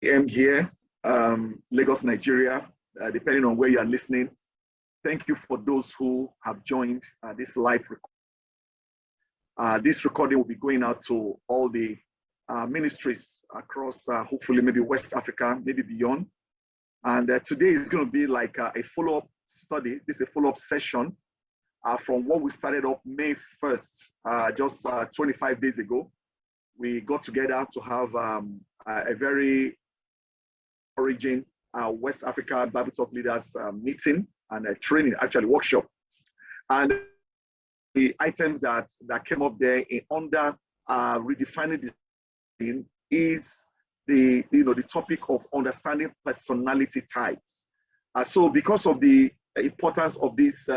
am here, Lagos, Nigeria, depending on where you are listening. Thank you for those who have joined this live recording. This recording will be going out to all the ministries across, hopefully maybe West Africa, maybe beyond. And today is going to be like a follow-up study. This is a follow-up session from what we started up May 1st, just 25 days ago. We got together to have a very encouraging West Africa Bible Talk Leaders meeting and a training, actually workshop. And the items that came up there under redefining this is the topic of understanding personality types. So because of the importance of these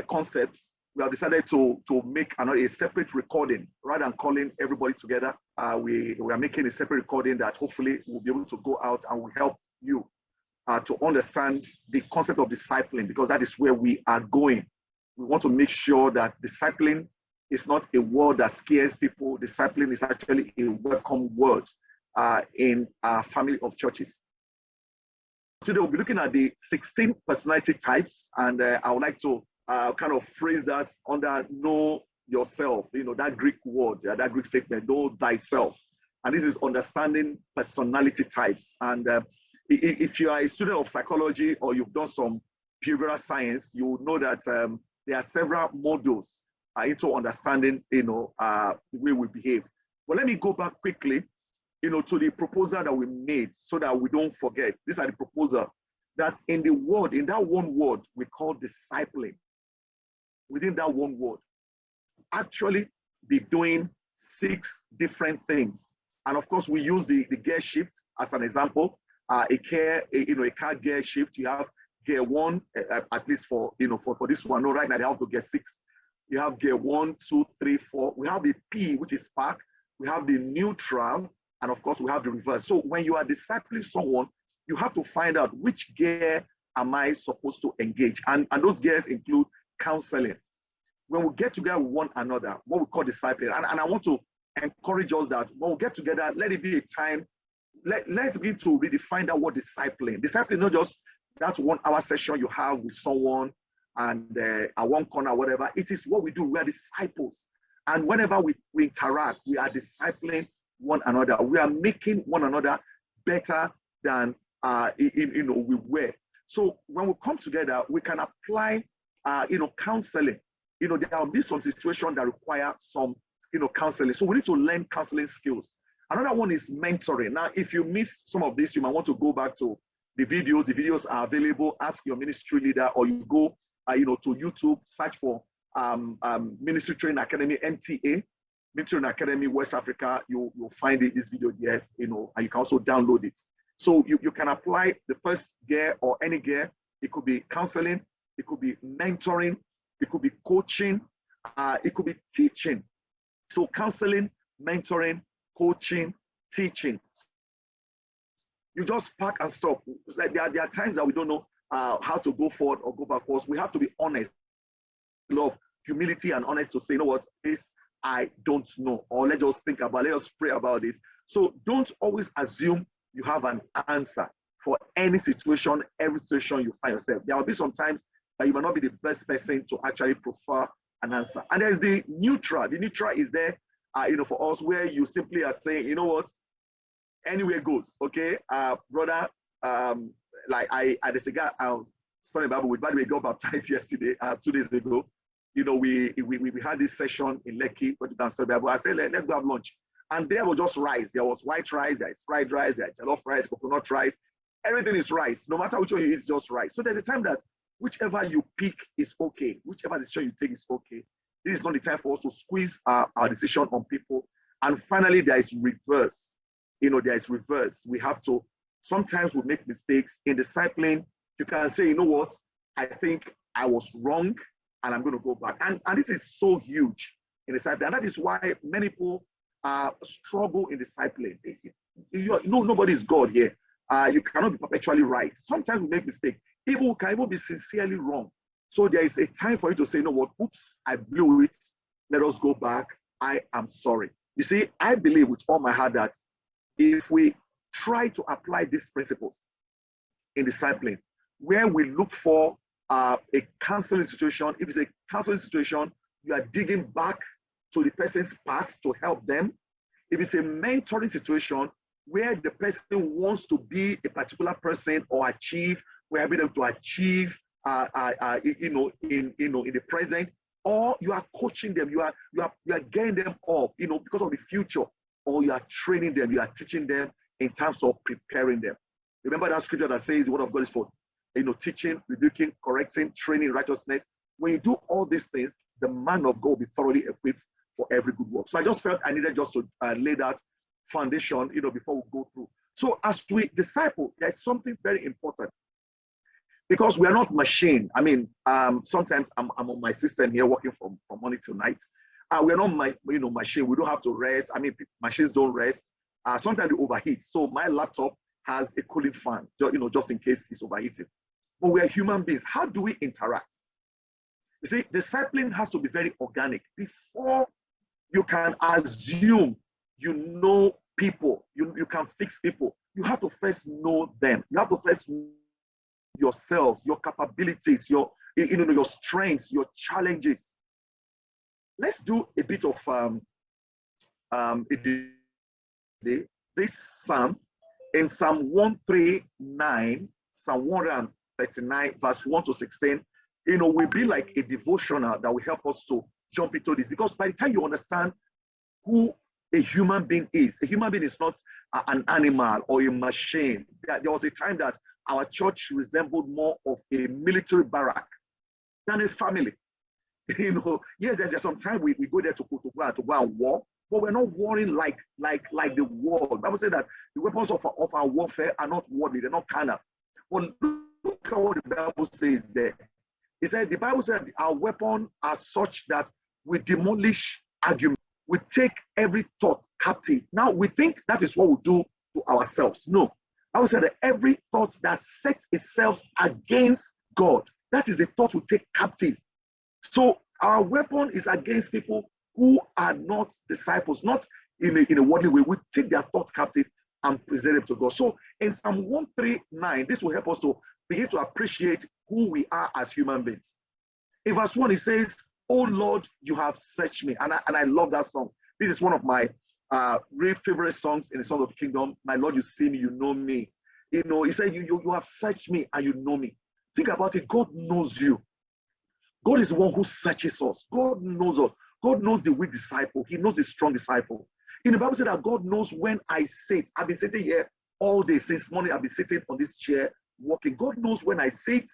concepts, we have decided to make a separate recording rather than calling everybody together. We are making a separate recording that hopefully will be able to go out and will help you to understand the concept of discipling, because that is where we are going. We want to make sure that discipling is not a word that scares people. Discipling is actually a welcome word in our family of churches. Today we'll be looking at the 16 personality types, and I would like to kind of phrase that under know yourself, that Greek word, that Greek statement, know thyself. And this is understanding personality types. And if you are a student of psychology or you've done some behavioral science, you will know that there are several modules into understanding, the way we behave. But let me go back quickly, to the proposal that we made so that we don't forget. These are the proposal that in that one word, we call discipling. Within that one word, actually be doing 6 different things. And of course, we use the gear shift as an example. A car gear shift, you have gear 1, at least for this one. No, right now they have to gear 6. You have gear 1, 2, 3, 4. We have the P, which is park. We have the neutral, and of course we have the reverse. So when you are discipling someone, you have to find out which gear am I supposed to engage, and those gears include counseling. When we get together with one another, what we call discipling, and I want to encourage us that when we get together, let it be a time. Let's begin to redefine that word discipling. Discipling is not just that 1 hour session you have with someone and at one corner, whatever. It is what we do. We are disciples. And whenever we interact, we are discipling one another. We are making one another better than we were. So when we come together, we can apply counseling. There will be some situations that require some counseling. So we need to learn counseling skills. Another one is mentoring. Now, if you miss some of this, you might want to go back to the videos. The videos are available. Ask your ministry leader, or you go to YouTube, search for Ministry Training Academy, MTA, Ministry Training Academy, West Africa. You'll find this video there, and you can also download it. So you can apply the first gear or any gear. It could be counseling, it could be mentoring, it could be coaching, it could be teaching. So counseling, mentoring, coaching, teaching. You just park and stop. It's like there are times that we don't know how to go forward or go backwards. We have to be honest. Love, humility, and honest to say, what, this I don't know, or let's just think about, let us pray about this. So don't always assume you have an answer for any situation, every situation you find yourself. There will be some times that you might not be the best person to actually prefer an answer. And there's the neutral. The neutral is there, for us, where you simply are saying, what, anywhere goes, okay, brother. Like there's a guy I was studying Bible with. By the way, got baptized yesterday, 2 days ago. We had this session in Lekki, but you can study Bible. I said, let's go have lunch, and there was just rice. There was white rice, there is fried rice, there is jollof rice, coconut rice. Everything is rice. No matter which one you eat, it's just rice. So there's a time that whichever you pick is okay. Whichever decision you take is okay. This is not the time for us to squeeze our decision on people. And finally, there is reverse. There is reverse. We have to, sometimes we make mistakes. In discipling, you can say, what, I think I was wrong, and I'm going to go back. And this is so huge in discipling. And that is why many people struggle in discipling. Nobody is God here. You cannot be perpetually right. Sometimes we make mistakes. We can even be sincerely wrong. So there is a time for you to say, what, oops, I blew it. Let us go back. I am sorry. You see, I believe with all my heart that if we try to apply these principles in discipline, where we look for a counseling situation. If it's a counseling situation, you are digging back to the person's past to help them. If it's a mentoring situation where the person wants to be a particular person or achieve, we're helping them to achieve, in the present, or you are coaching them, you are getting them up, because of the future, or you are training them, you are teaching them in terms of preparing them. Remember that scripture that says the word of God is for, teaching, rebuking, correcting, training, righteousness. When you do all these things, the man of God will be thoroughly equipped for every good work. So I just felt I needed just to lay that foundation, before we go through. So as we disciple, there's something very important, because we are not machine. I mean, sometimes I'm on my system here working from morning till night. We're not machine. We don't have to rest. I mean, machines don't rest. Sometimes they overheat. So my laptop has a cooling fan, just in case it's overheating. But we are human beings. How do we interact? You see, discipline has to be very organic. Before you can assume you know people, you can fix people, you have to first know them. You have to first know yourselves, your capabilities, your strengths, your challenges. Let's do a bit of this psalm. In Psalm 139, Psalm 139, verse 1 to 16, will be like a devotional that will help us to jump into this. Because by the time you understand who a human being is not an animal or a machine. There was a time that our church resembled more of a military barrack than a family. Yes, there's some time we go there to go and war, but we're not warring like the world. The Bible said that the weapons of our warfare are not worldly, they're not carnal. But look at what the Bible says there. It said, the Bible said our weapons are such that we demolish argument. We take every thought captive. Now we think that is what we do to ourselves. No. I would say that every thought that sets itself against God, that is a thought we take captive. So our weapon is against people who are not disciples, not in a worldly way. We take their thoughts captive and present them to God. So in Psalm 139, this will help us to begin to appreciate who we are as human beings. In verse 1, it says, "Oh Lord, you have searched me." And I love that song. This is one of my real favorite songs in the Song of the Kingdom. My Lord, you see me, you know me. He said, you have searched me and you know me. Think about it. God knows you. God is the one who searches us. God knows us. God knows the weak disciple. He knows the strong disciple. In the Bible said that God knows when I sit. I've been sitting here all day since morning. I've been sitting on this chair working. God knows when I sit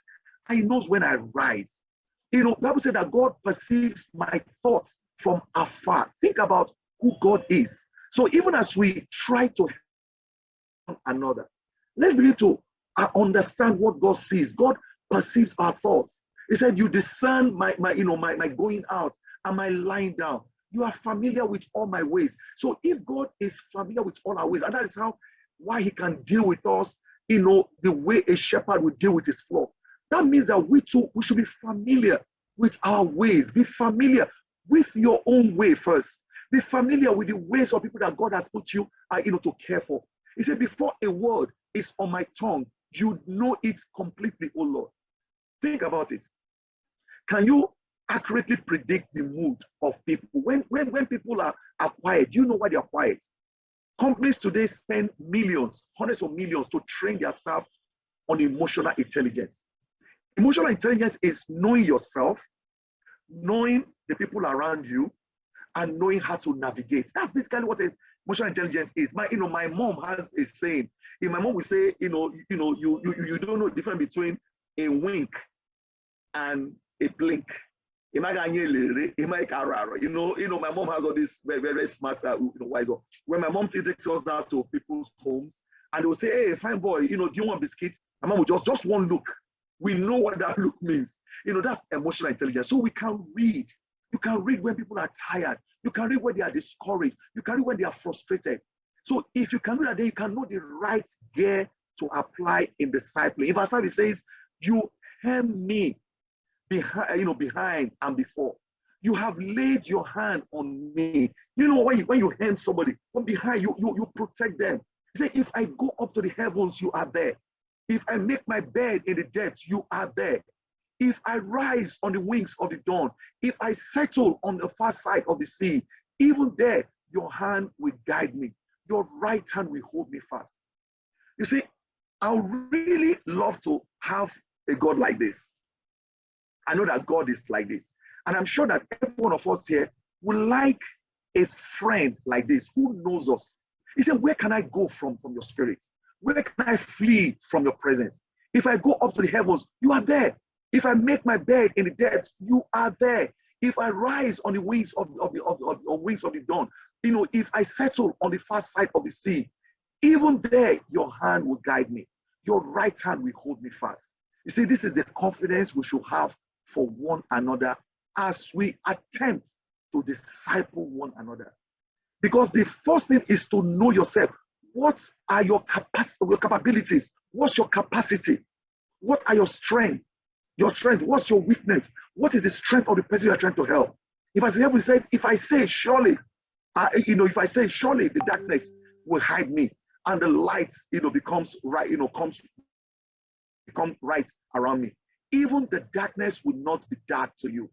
and He knows when I rise. The Bible said that God perceives my thoughts from afar. Think about who God is. So even as we try to help one another, let's begin to understand what God sees. God perceives our thoughts. He said, "You discern my going out and my lying down. You are familiar with all my ways." So if God is familiar with all our ways, and that is why He can deal with us, the way a shepherd would deal with his flock. That means that we too, we should be familiar with our ways. Be familiar with your own way first. Be familiar with the ways of people that God has put you, to care for. He said, before a word is on my tongue, you know it completely, oh Lord. Think about it. Can you accurately predict the mood of people? When people are quiet, do you know why they are quiet? Companies today spend millions, hundreds of millions to train their staff on emotional intelligence. Emotional intelligence is knowing yourself, knowing the people around you, and knowing how to navigate. That's basically what emotional intelligence is. My mom has a saying. My mom will say, you don't know the difference between a wink and a blink. My mom has all this very, very smart, wise. When my mom takes us down to people's homes, and they will say, "Hey, fine boy, do you want biscuit?" My mom will just one look. We know what that look means. That's emotional intelligence. So we can read. You can read when people are tired. You can read when they are discouraged. You can read when they are frustrated. So if you can do that, then you can know the right gear to apply in discipline. In verse 5, it says, "You hem me behind and before. You have laid your hand on me." When you hem somebody from behind, you protect them. He said, if I go up to the heavens, you are there. If I make my bed in the depths, you are there. If I rise on the wings of the dawn, if I settle on the far side of the sea, even there, your hand will guide me. Your right hand will hold me fast. You see, I would really love to have a God like this. I know that God is like this. And I'm sure that every one of us here would like a friend like this who knows us. He said, where can I go from your spirit? Where can I flee from your presence? If I go up to the heavens, you are there. If I make my bed in the depths, you are there. If I rise on the wings of wings of the dawn, if I settle on the far side of the sea, even there, your hand will guide me. Your right hand will hold me fast. You see, this is the confidence we should have for one another as we attempt to disciple one another. Because the first thing is to know yourself. What are your capabilities? What's your capacity? What are your strengths? Your strength, what's your weakness? What is the strength of the person you are trying to help? If I say, if I say surely, the darkness will hide me, and the light, becomes right, become right around me. Even the darkness will not be dark to you.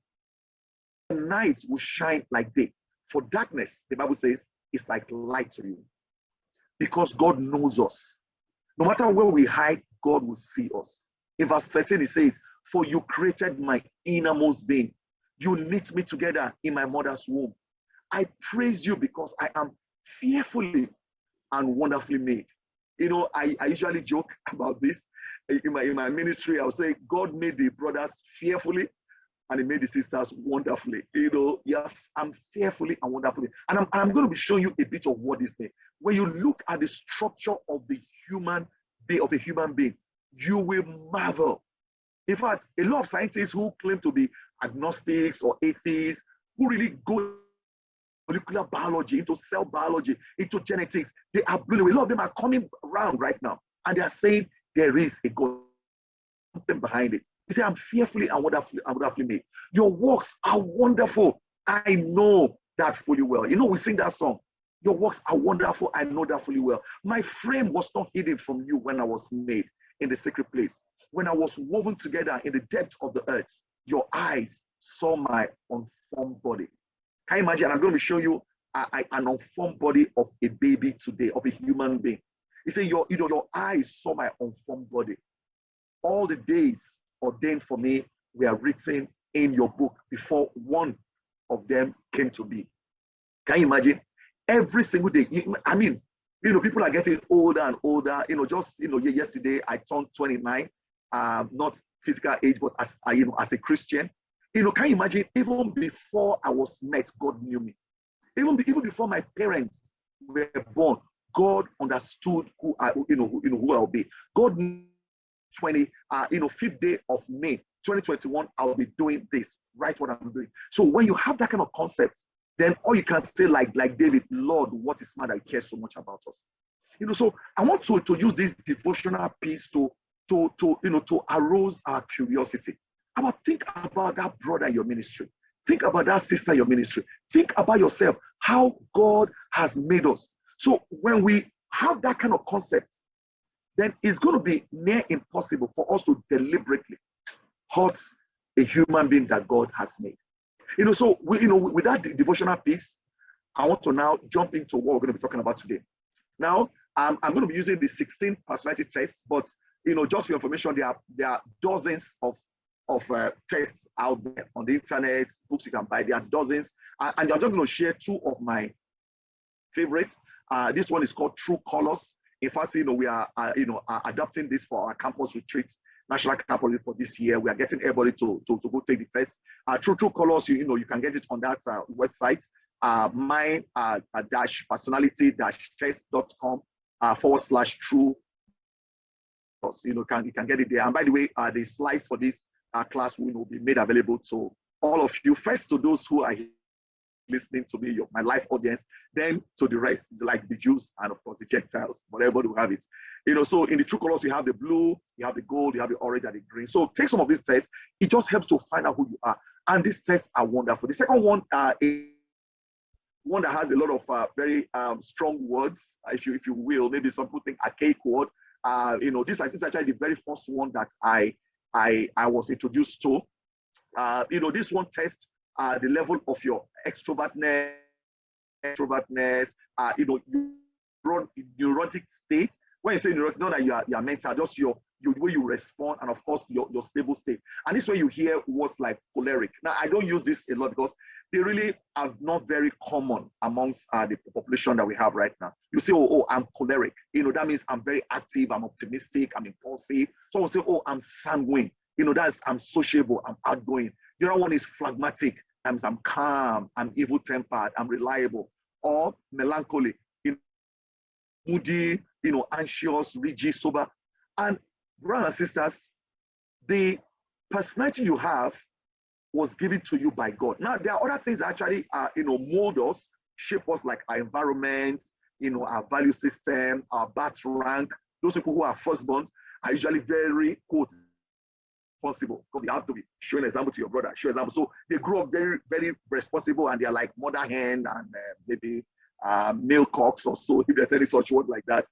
The night will shine like day. For darkness, the Bible says, is like light to you. Because God knows us. No matter where we hide, God will see us. In verse 13, it says, for you created my innermost being. You knit me together in my mother's womb. I praise you because I am fearfully and wonderfully made. I usually joke about this. In my ministry, I would say, God made the brothers fearfully and he made the sisters wonderfully. I'm fearfully and wonderfully. And I'm going to be showing you a bit of what this means. When you look at the structure of the human being, you will marvel. In fact, a lot of scientists who claim to be agnostics or atheists, who really go into molecular biology, into cell biology, into genetics, they are blown away. A lot of them are coming around right now, and they are saying there is a God, something behind it. They say, I'm fearfully and wonderfully made. Your works are wonderful. I know that fully well. We sing that song. Your works are wonderful. I know that fully well. My frame was not hidden from you when I was made in the secret place. When I was woven together in the depths of the earth, your eyes saw my unformed body. Can you imagine? I'm going to show you an unformed body of a baby today, of a human being. He said, your eyes saw my unformed body. All the days ordained for me were written in your book before one of them came to be. Can you imagine? Every single day. People are getting older and older. Yesterday I turned 29. Not physical age, but as a Christian. Can you imagine? Even before I was met, God knew me. Even before my parents were born, God understood who I'll be. God knew 5th day of May 2021, I'll be doing this, right? What I'm doing. So when you have that kind of concept, then all you can say, like David, Lord, what is man that you care so much about us? So I want to use this devotional piece to arouse our curiosity. Think about that brother in your ministry. Think about that sister in your ministry. Think about yourself, how God has made us. So when we have that kind of concept, then it's going to be near impossible for us to deliberately hurt a human being that God has made. So with that devotional piece, I want to now jump into what we're going to be talking about today. Now, I'm going to be using the 16 personality tests, but just for information, there are dozens of tests out there on the internet, books you can buy. There are dozens, and I'm just going to share two of my favorites. This one is called True Colors. In fact, we are adopting this for our campus retreat, national campus retreat for this year. We are getting everybody to go take the test. True Colors, you can get it on that website, my-personality-test.com /true. You can get it there. And by the way, the slides for this class will be made available to all of you. First, to those who are listening to me, my live audience, then to the rest, like the Jews and of course the Gentiles, but everybody will have it. So in the True Colors, you have the blue, you have the gold, you have the orange and the green. So take some of these tests. It just helps to find out who you are. And these tests are wonderful. The second one is one that has a lot of very strong words, if you will. Maybe some people think archaic word. This is actually the very first one that I was introduced to. This one tests the level of your extrovertness, neurotic state. When you say neurotic, not that you are mental, just your way you respond, and of course your stable state. And this way you hear words like choleric. Now I don't use this a lot because they really are not very common amongst the population that we have right now. You say, oh, I'm choleric. That means I'm very active, I'm optimistic, I'm impulsive. Someone say, oh, I'm sanguine. That's I'm sociable, I'm outgoing. The other one is phlegmatic. I'm calm, I'm evil-tempered, I'm reliable. Or melancholy, moody, anxious, rigid, sober. And brothers and sisters, the personality you have was given to you by God. Now, there are other things that actually, mold us, shape us, like our environment, our value system, our birth rank. Those people who are firstborns are usually very, quote, responsible, because you have to be showing example to your brother, show example. So they grow up very, very responsible, and they're like mother hen and maybe male cocks or so, if there's any such word like that.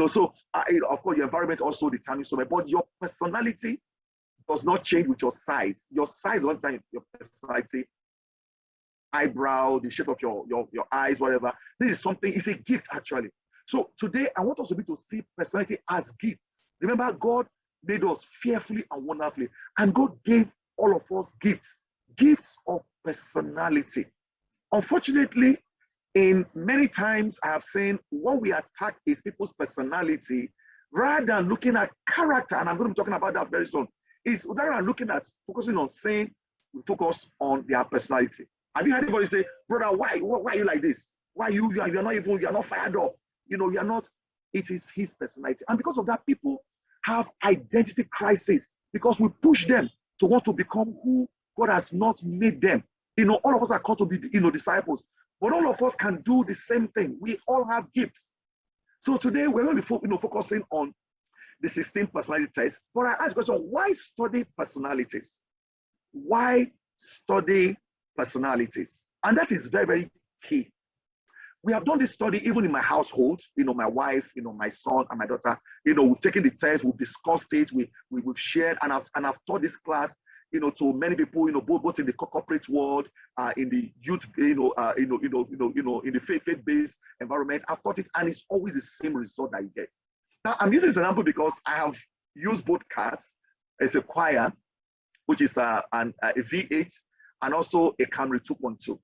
So of course your environment also determines so much, but your personality does not change with your size. Your size one time, your personality, eyebrow, the shape of your eyes, whatever. This is something, it's a gift actually. So today I want us to be to see personality as gifts. Remember, God made us fearfully and wonderfully, and God gave all of us gifts of personality. Unfortunately, in many times I have seen what we attack is people's personality rather than looking at character, and I'm going to be talking about that very soon. Is rather than looking at focusing on saying we focus on their personality. Have you heard anybody say, brother, why are you like this? Why you're not fired up? You're not. It is his personality, and because of that, people have identity crisis because we push them to want to become who God has not made them. All of us are called to be, disciples, but all of us can do the same thing. We all have gifts. So today we're going to be focusing on the 16 personality tests. But I ask the question, why study personalities? Why study personalities? And that is very, very key. We have done this study even in my household, my wife, my son and my daughter, we've taken the test, we've discussed it, we've shared, and I've taught this class, to many people, both in the corporate world, in the youth, in the faith-based environment. I've taught it, and it's always the same result that you get. Now, I'm using this example because I have used both cars as a choir, which is a V8, and also a Camry 2.2.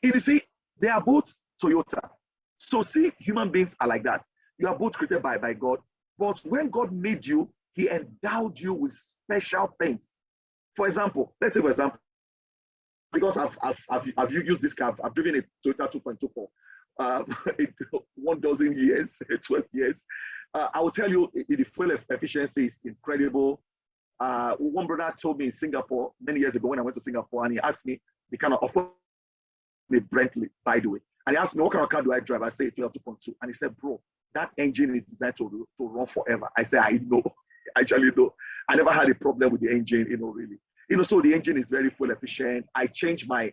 If you see, they are both Toyota. So see, human beings are like that. You are both created by God. But when God made you, he endowed you with special things. For example, let's say for example, because I've used this car, I've driven a Toyota 2.2 for 12 years, 12 years. I will tell you, the fuel efficiency is incredible. One brother told me in Singapore many years ago when I went to Singapore, and he asked me the kind of offer me Bentley, by the way. And he asked me, what kind of car do I drive? I said, 2.2. And he said, bro, that engine is designed to run forever. I said, I know. I actually know. I never had a problem with the engine, really. So the engine is very fuel efficient. I changed my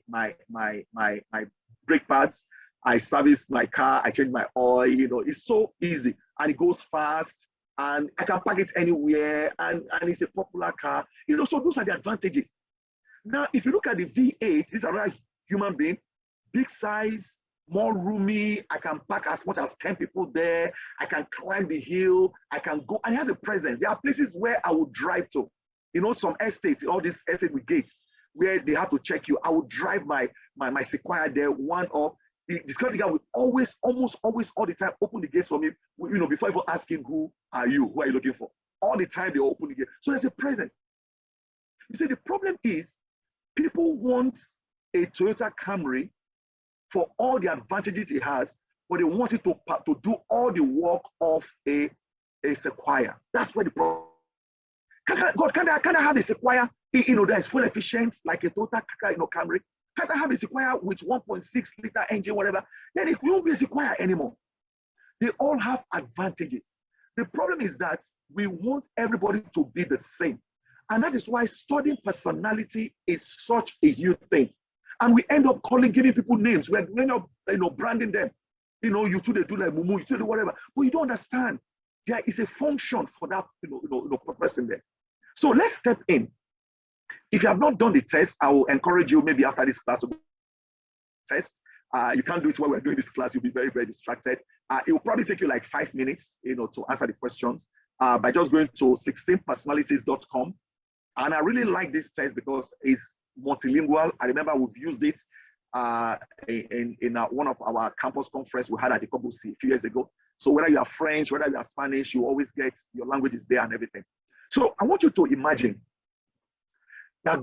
brake pads. I service my car. I change my oil. It's so easy. And it goes fast. And I can park it anywhere. And it's a popular car. So those are the advantages. Now, if you look at the V8, it's another human being, big size, more roomy. I can park as much as 10 people there. I can climb the hill. I can go, and it has a presence. There are places where I would drive to. Some estates, all these estates with gates, where they have to check you. I would drive my Sequoia there, one up. The security guard would almost always, all the time, open the gates for me, before even asking, who are you looking for? All the time they open the gate. So there's a presence. You see, the problem is people want a Toyota Camry for all the advantages it has, but they want it to do all the work of a Sequoia. That's where the problem. Can I have a Sequoia, that is fuel efficient, like a Toyota Camry? Can't I have a Sequoia with 1.6 liter engine, whatever? Then it won't be a Sequoia anymore. They all have advantages. The problem is that we want everybody to be the same. And that is why studying personality is such a huge thing. And we end up giving people names. We end up, branding them. You two, they do like mumu, you two do whatever. But you don't understand. There is a function for that, person there. So let's step in. If you have not done the test, I will encourage you maybe after this class to go test. You can't do it while we're doing this class. You'll be very, very distracted. It will probably take you like 5 minutes, to answer the questions by just going to 16personalities.com. And I really like this test because it's multilingual. I remember we've used it in one of our campus conference we had at the Kobusi a few years ago. So whether you are French, whether you are Spanish, you always get your language is there and everything. So I want you to imagine that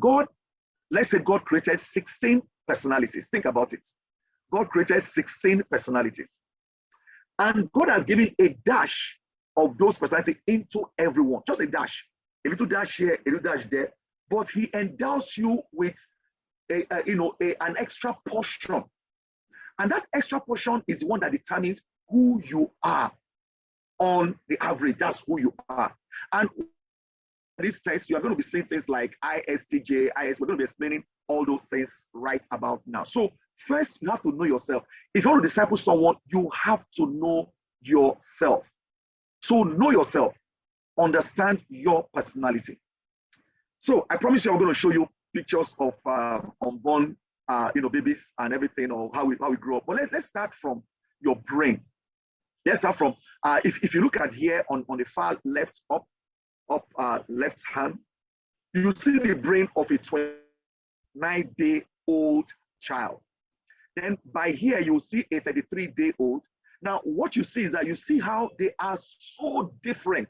let's say God created 16 personalities. Think about it. God created 16 personalities. And God has given a dash of those personalities into everyone. Just a dash. A little dash here, a little dash there. But he endows you with an extra portion. And that extra portion is the one that determines who you are on the average. That's who you are. And this test, you are going to be saying things like ISTJ, IS. We're going to be explaining all those things right about now. So first, you have to know yourself. If you want to disciple someone, you have to know yourself. So know yourself. Understand your personality. So I promise you, I'm going to show you pictures of unborn, babies and everything, or how we grow up. But let's start from your brain. Let's start from if you look at here on the far left up left hand, you see the brain of a 29-day-old child. Then by here you see a 33-day-old. Now what you see is that you see how they are so different,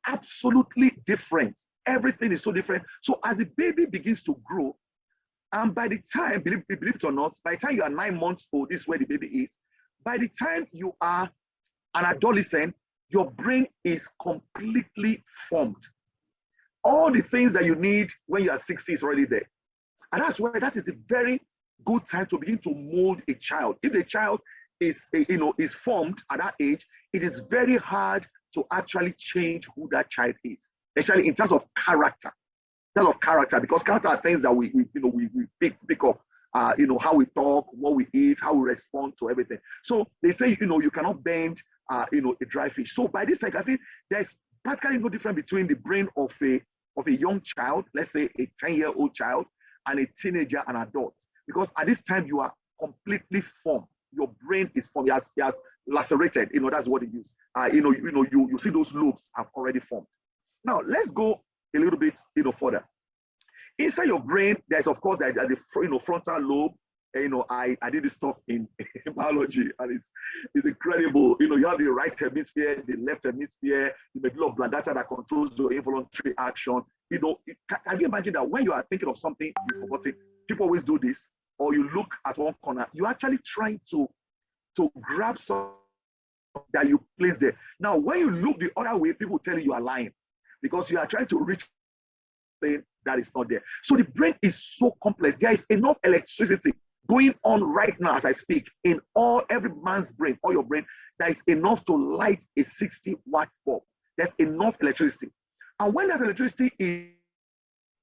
absolutely different. Everything is so different. So as the baby begins to grow, and by the time, believe it or not, by the time you are 9 months old, this is where the baby is. By the time you are an adolescent, your brain is completely formed. All the things that you need when you are 60 is already there. And that's why that is a very good time to begin to mold a child. If the child is formed at that age, it is very hard to actually change who that child is, especially in terms of character. Because character are things that we pick up. How we talk, what we eat, how we respond to everything. So they say, you cannot bend, a dry fish. So by this, I can see there's practically no difference between the brain of a young child, let's say a 10-year-old child, and a teenager and adult. Because at this time you are completely formed. Your brain is formed. It has lacerated. That's what it is. You see those lobes have already formed. Now let's go a little bit, further. Inside your brain, there's a frontal lobe. I did this stuff in biology, and it's incredible. You have the right hemisphere, the left hemisphere, the medulla oblongata that controls your involuntary action. Can you imagine that when you are thinking of something, you forgot it? People always do this, or you look at one corner, you're actually trying to grab something that you place there. Now, when you look the other way, people tell you are lying because you are trying to reach something that is not there. So the brain is so complex. There is enough electricity going on right now as I speak in every man's brain, or your brain, that is enough to light a 60-watt bulb. There's enough electricity. And when that electricity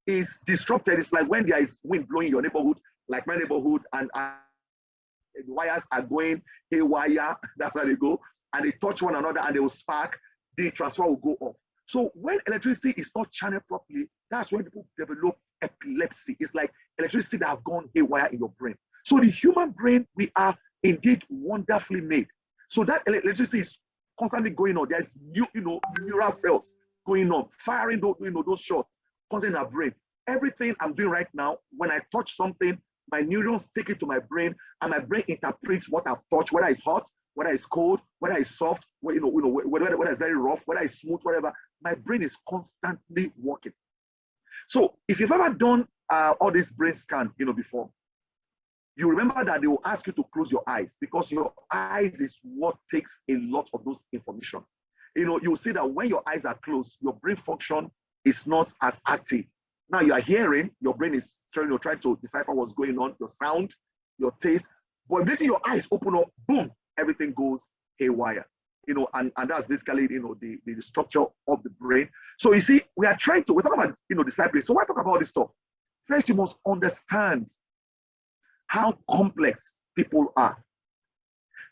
is disrupted, it's like when there is wind blowing in your neighborhood, like my neighborhood, and the wires are going haywire, that's how they go, and they touch one another and they will spark, the transformer will go off. So when electricity is not channeled properly, that's when people develop epilepsy. It's like electricity that have gone haywire in your brain. So the human brain, we are indeed wonderfully made. So that electricity is constantly going on. There's neural cells going on, firing those shots constantly in our brain. Everything I'm doing right now, when I touch something, my neurons take it to my brain, and my brain interprets what I've touched, whether it's hot, whether it's cold, whether it's soft, whether it's very rough, whether it's smooth, whatever. My brain is constantly working. So if you've ever done all this brain scan, before, you remember that they will ask you to close your eyes, because your eyes is what takes a lot of those information. You'll see that when your eyes are closed, your brain function is not as active. Now you are hearing, your brain is trying to decipher what's going on, your sound, your taste. But immediately your eyes open up, boom, everything goes haywire. And that's basically the structure of the brain. So you see, we're talking about discipline. So why talk about this stuff? First, you must understand how complex people are.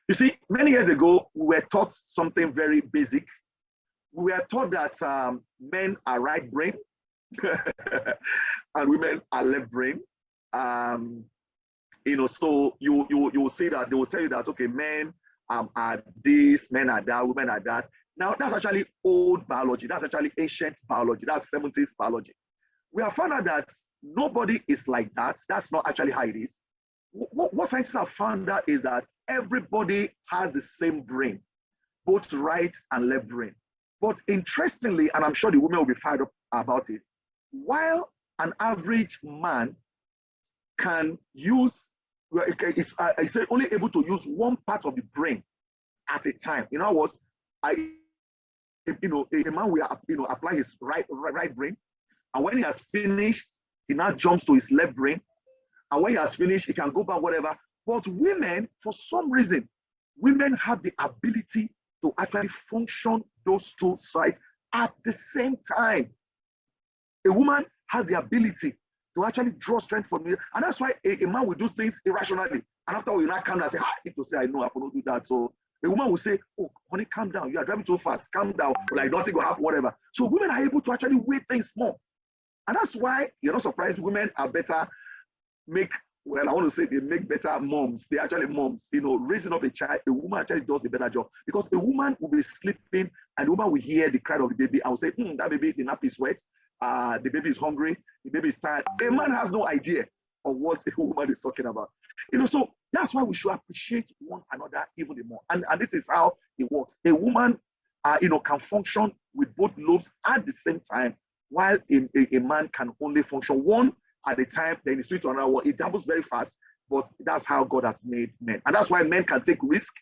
You see, many years ago, we were taught something very basic. We were taught that men are right brain and women are left brain. So you will say that they will tell you that, okay, men are this, men are that, women are that. Now, that's actually old biology. That's actually ancient biology. That's 70s biology. We have found out that nobody is like that. That's not actually how it is. What scientists have found out is that everybody has the same brain, both right and left brain. But interestingly, and I'm sure the women will be fired up about it, while an average man can use, is only able to use one part of the brain at a time. In other words, a man will apply his right brain, and when he has finished, he now jumps to his left brain, and when he has finished, he can go back, whatever. But women, for some reason, women have the ability to actually function those two sides at the same time. A woman has the ability to actually draw strength from it, and that's why a man will do things irrationally, and after you now calm down and say, I need to say, I know I will not do that. So a woman will say, oh, honey, calm down. You are driving too fast. Calm down. Like nothing will happen, whatever. So women are able to actually weigh things more. And that's why you're not surprised women are better, I want to say they make better moms. They're actually moms. Raising up a child, a woman actually does a better job. Because a woman will be sleeping and the woman will hear the cry of the baby and will say, that baby, the nappy is wet. The baby is hungry. The baby is tired. A man has no idea of what a woman is talking about. So that's why we should appreciate one another even more. And this is how it works. A woman, can function with both lobes at the same time, while a man can only function one at a time, then you switch to another one. It doubles very fast, but that's how God has made men. And that's why men can take risk.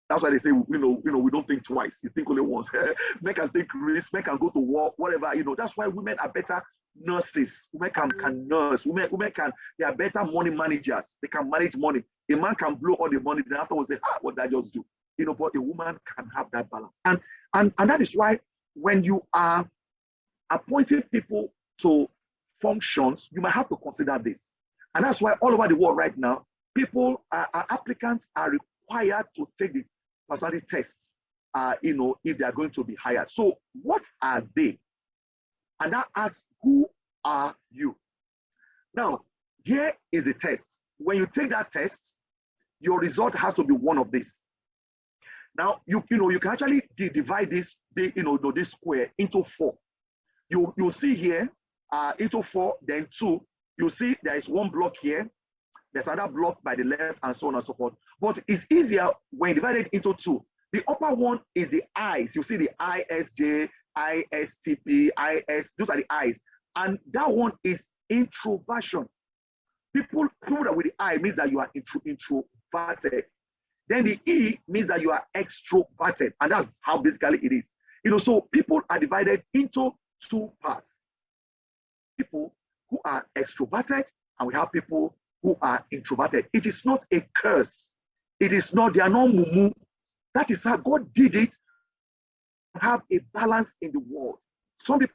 That's why they say, we don't think twice. You think only once. Men can take risks. Men can go to war, whatever. That's why women are better nurses. Women can nurse. Women they are better money managers. They can manage money. A man can blow all the money, then afterwards say, what did I just do? But a woman can have that balance. And that is why when you are appointing people to functions, you might have to consider this. And that's why all over the world right now, applicants are required to take the personality tests, if they are going to be hired. So what are they? And that asks, who are you? Now, here is a test. When you take that test, your result has to be one of these. Now, you can actually divide this square into 4. You'll see here, into 4, then 2. You see there is one block here. There's another block by the left, and so on and so forth. But it's easier when divided into 2. The upper one is the eyes. You see the ISJ, ISTP, IS. Those are the eyes. And that one is introversion. People that with the I means that you are introverted. Then the E means that you are extroverted. And that's how basically it is. So people are divided into 2 parts. People who are extroverted, and we have people who are introverted. It is not a curse. It is not, they are not mumu. That is how God did it. Have a balance in the world. Some people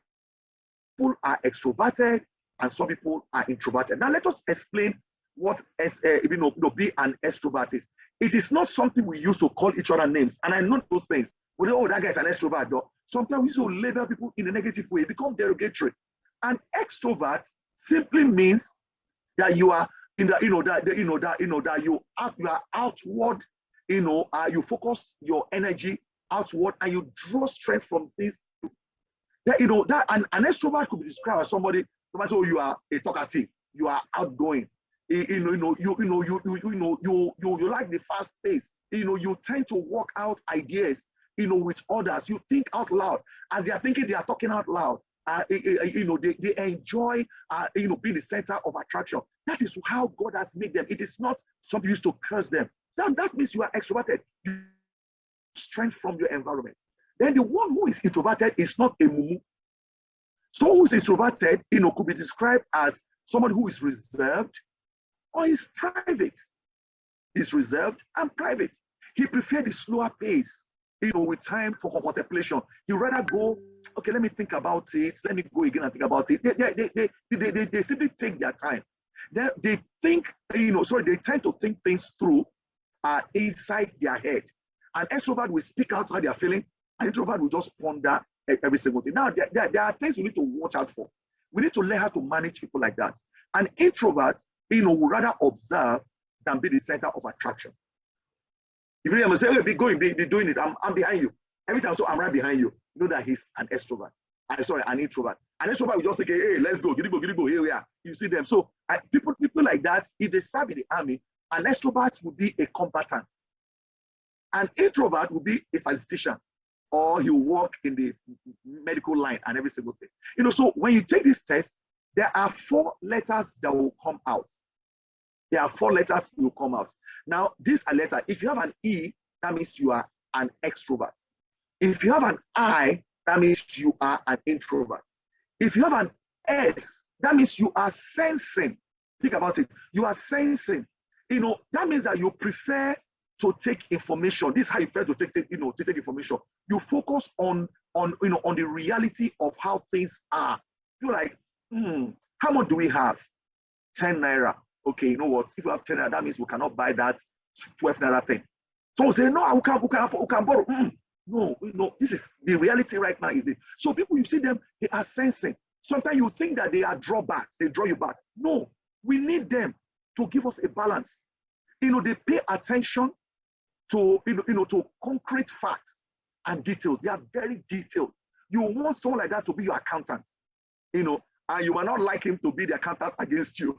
are extroverted and some people are introverted. Now let us explain what be an extrovert is. It is not something we use to call each other names. And I know those things. We know, that guy is an extrovert. Though. Sometimes we used to label people in a negative way. It becomes derogatory. An extrovert simply means that you are that you are outward. You focus your energy outward and you draw strength from things. That an extrovert could be described as somebody say, oh, you are a talkative, you are outgoing. You like the fast pace. You tend to work out ideas. With others, you think out loud. As they are thinking, they are talking out loud. They enjoy, being the center of attraction. That is how God has made them. It is not something used to curse them. That means you are extroverted. You strength from your environment. Then the one who is introverted is not a mumu. Someone who is introverted, could be described as someone who is reserved or is private. He's reserved and private. He prefers the slower pace. With time for contemplation. You rather go, okay, let me think about it. Let me go again and think about it. They simply take their time. They think, they tend to think things through inside their head. An extrovert will speak out how they are feeling. An introvert will just ponder every single thing. Now, there are things we need to watch out for. We need to learn how to manage people like that. An introvert, will rather observe than be the center of attraction. If you say, hey, be doing it, I'm behind you. Every time, so I'm right behind you. You know that he's an extrovert. An introvert. An extrovert will just say, hey, let's go, giddy go, here we are. You see them. So people like that, if they serve in the army, an extrovert will be a combatant. An introvert will be a statistician, or he'll work in the medical line and every single thing. So when you take this test, there are 4 letters that will come out. There are 4 letters that will come out. Now, these are letters. If you have an E, that means you are an extrovert. If you have an I, that means you are an introvert. If you have an S, that means you are sensing. Think about it. You are sensing. That means that you prefer to take information. This is how you prefer to take information. You focus on the reality of how things are. You're like, how much do we have? 10 naira. Okay, you know what? If you have 10 naira, that means we cannot buy that 12 naira thing. Someone say, no, we can borrow. No, this is the reality right now, is it? So people, you see them, they are sensing. Sometimes you think that they are drawbacks, they draw you back. No, we need them to give us a balance. They pay attention to, to concrete facts and details. They are very detailed. You want someone like that to be your accountant, and you might not like him to be the accountant against you.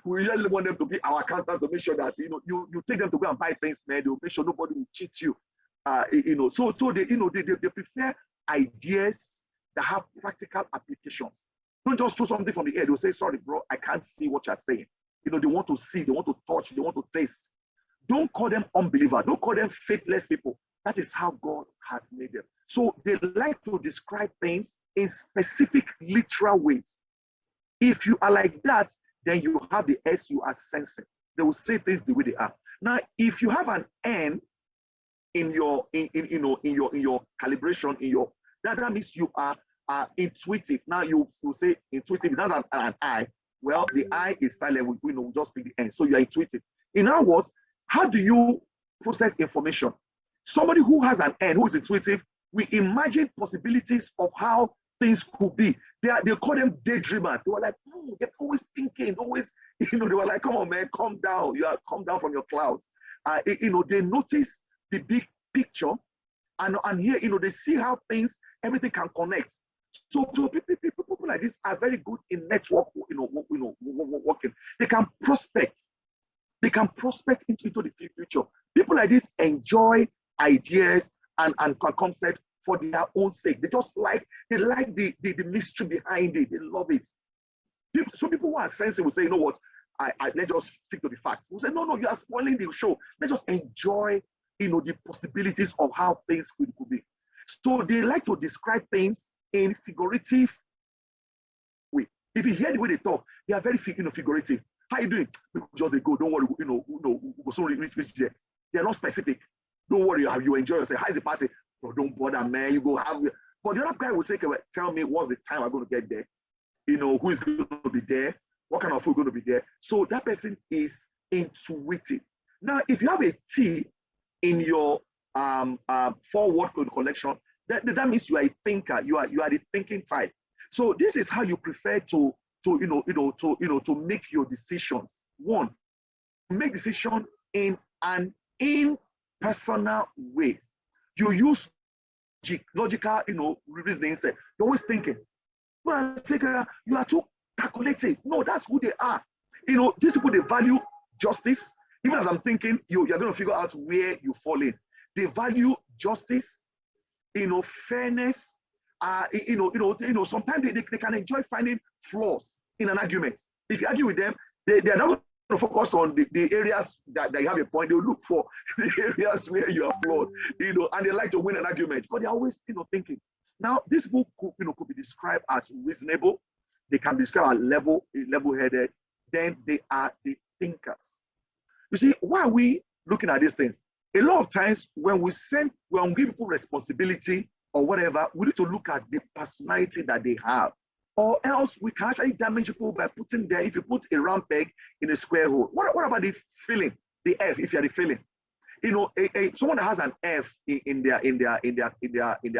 We usually want them to be our accountant to make sure that, you take them to go and buy things, man. They'll make sure nobody will cheat you. So they prefer ideas that have practical applications. Don't just throw something from the air. They'll say, sorry, bro, I can't see what you're saying. They want to see, they want to touch, they want to taste. Don't call them unbelievers. Don't call them faithless people. That is how God has made them. So they like to describe things in specific literal ways. If you are like that, then you have the S, you are sensing. They will say things the way they are. Now, if you have an N in your calibration, that means you are intuitive. Now you will say intuitive, not an I. Well, the I is silent. We just pick the N. So you are intuitive. In other words, how do you process information? Somebody who has an N, who is intuitive, we imagine possibilities of how things could be. They call them daydreamers. They were like, they're always thinking, always, they were like, come on, man, calm down. Come down from your clouds. They notice the big picture, and here, they see how everything can connect. So people like this are very good in network, working. They can prospect. They can prospect into the future. People like this enjoy ideas and concepts for their own sake. They like the mystery behind it. They love it. Some people who are sensitive will say, you know what, let's just stick to the facts. We'll say, no, you are spoiling the show. Let's just enjoy, the possibilities of how things could be. So they like to describe things in figurative way. If you hear the way they talk, they are very figurative. How you doing? Just go. Don't worry. We'll soon reach there. They are not specific. Don't worry. You enjoy yourself. How's the party? Oh, don't bother, man. You go have. But the other guy will say, tell me what's the time I'm going to get there. Who is going to be there? What kind of food is going to be there? So that person is intuitive. Now, if you have a T in your forward code collection, that means you are a thinker. You are the thinking type. So this is how you prefer to make your decisions. One, make decision in an impersonal way. You use logical, reasoning. You're always thinking. Well, you are too calculative. No, that's who they are. These people, they value justice. Even as I'm thinking, you're going to figure out where you fall in. They value justice, fairness. Sometimes they can enjoy finding flaws in an argument. If you argue with them, they're not going to focus on the areas that you have a point. They'll look for the areas where you are flawed, and they like to win an argument, but they're always, thinking. Now, this book could be described as reasonable. They can be described as level-headed. Then they are the thinkers. You see, why are we looking at these things? A lot of times when we give people responsibility or whatever, we need to look at the personality that they have. Or else we can actually damage people by putting there, if you put a round peg in a square hole. What about the filling, the F, if you're the filling? You know, someone that has an F in their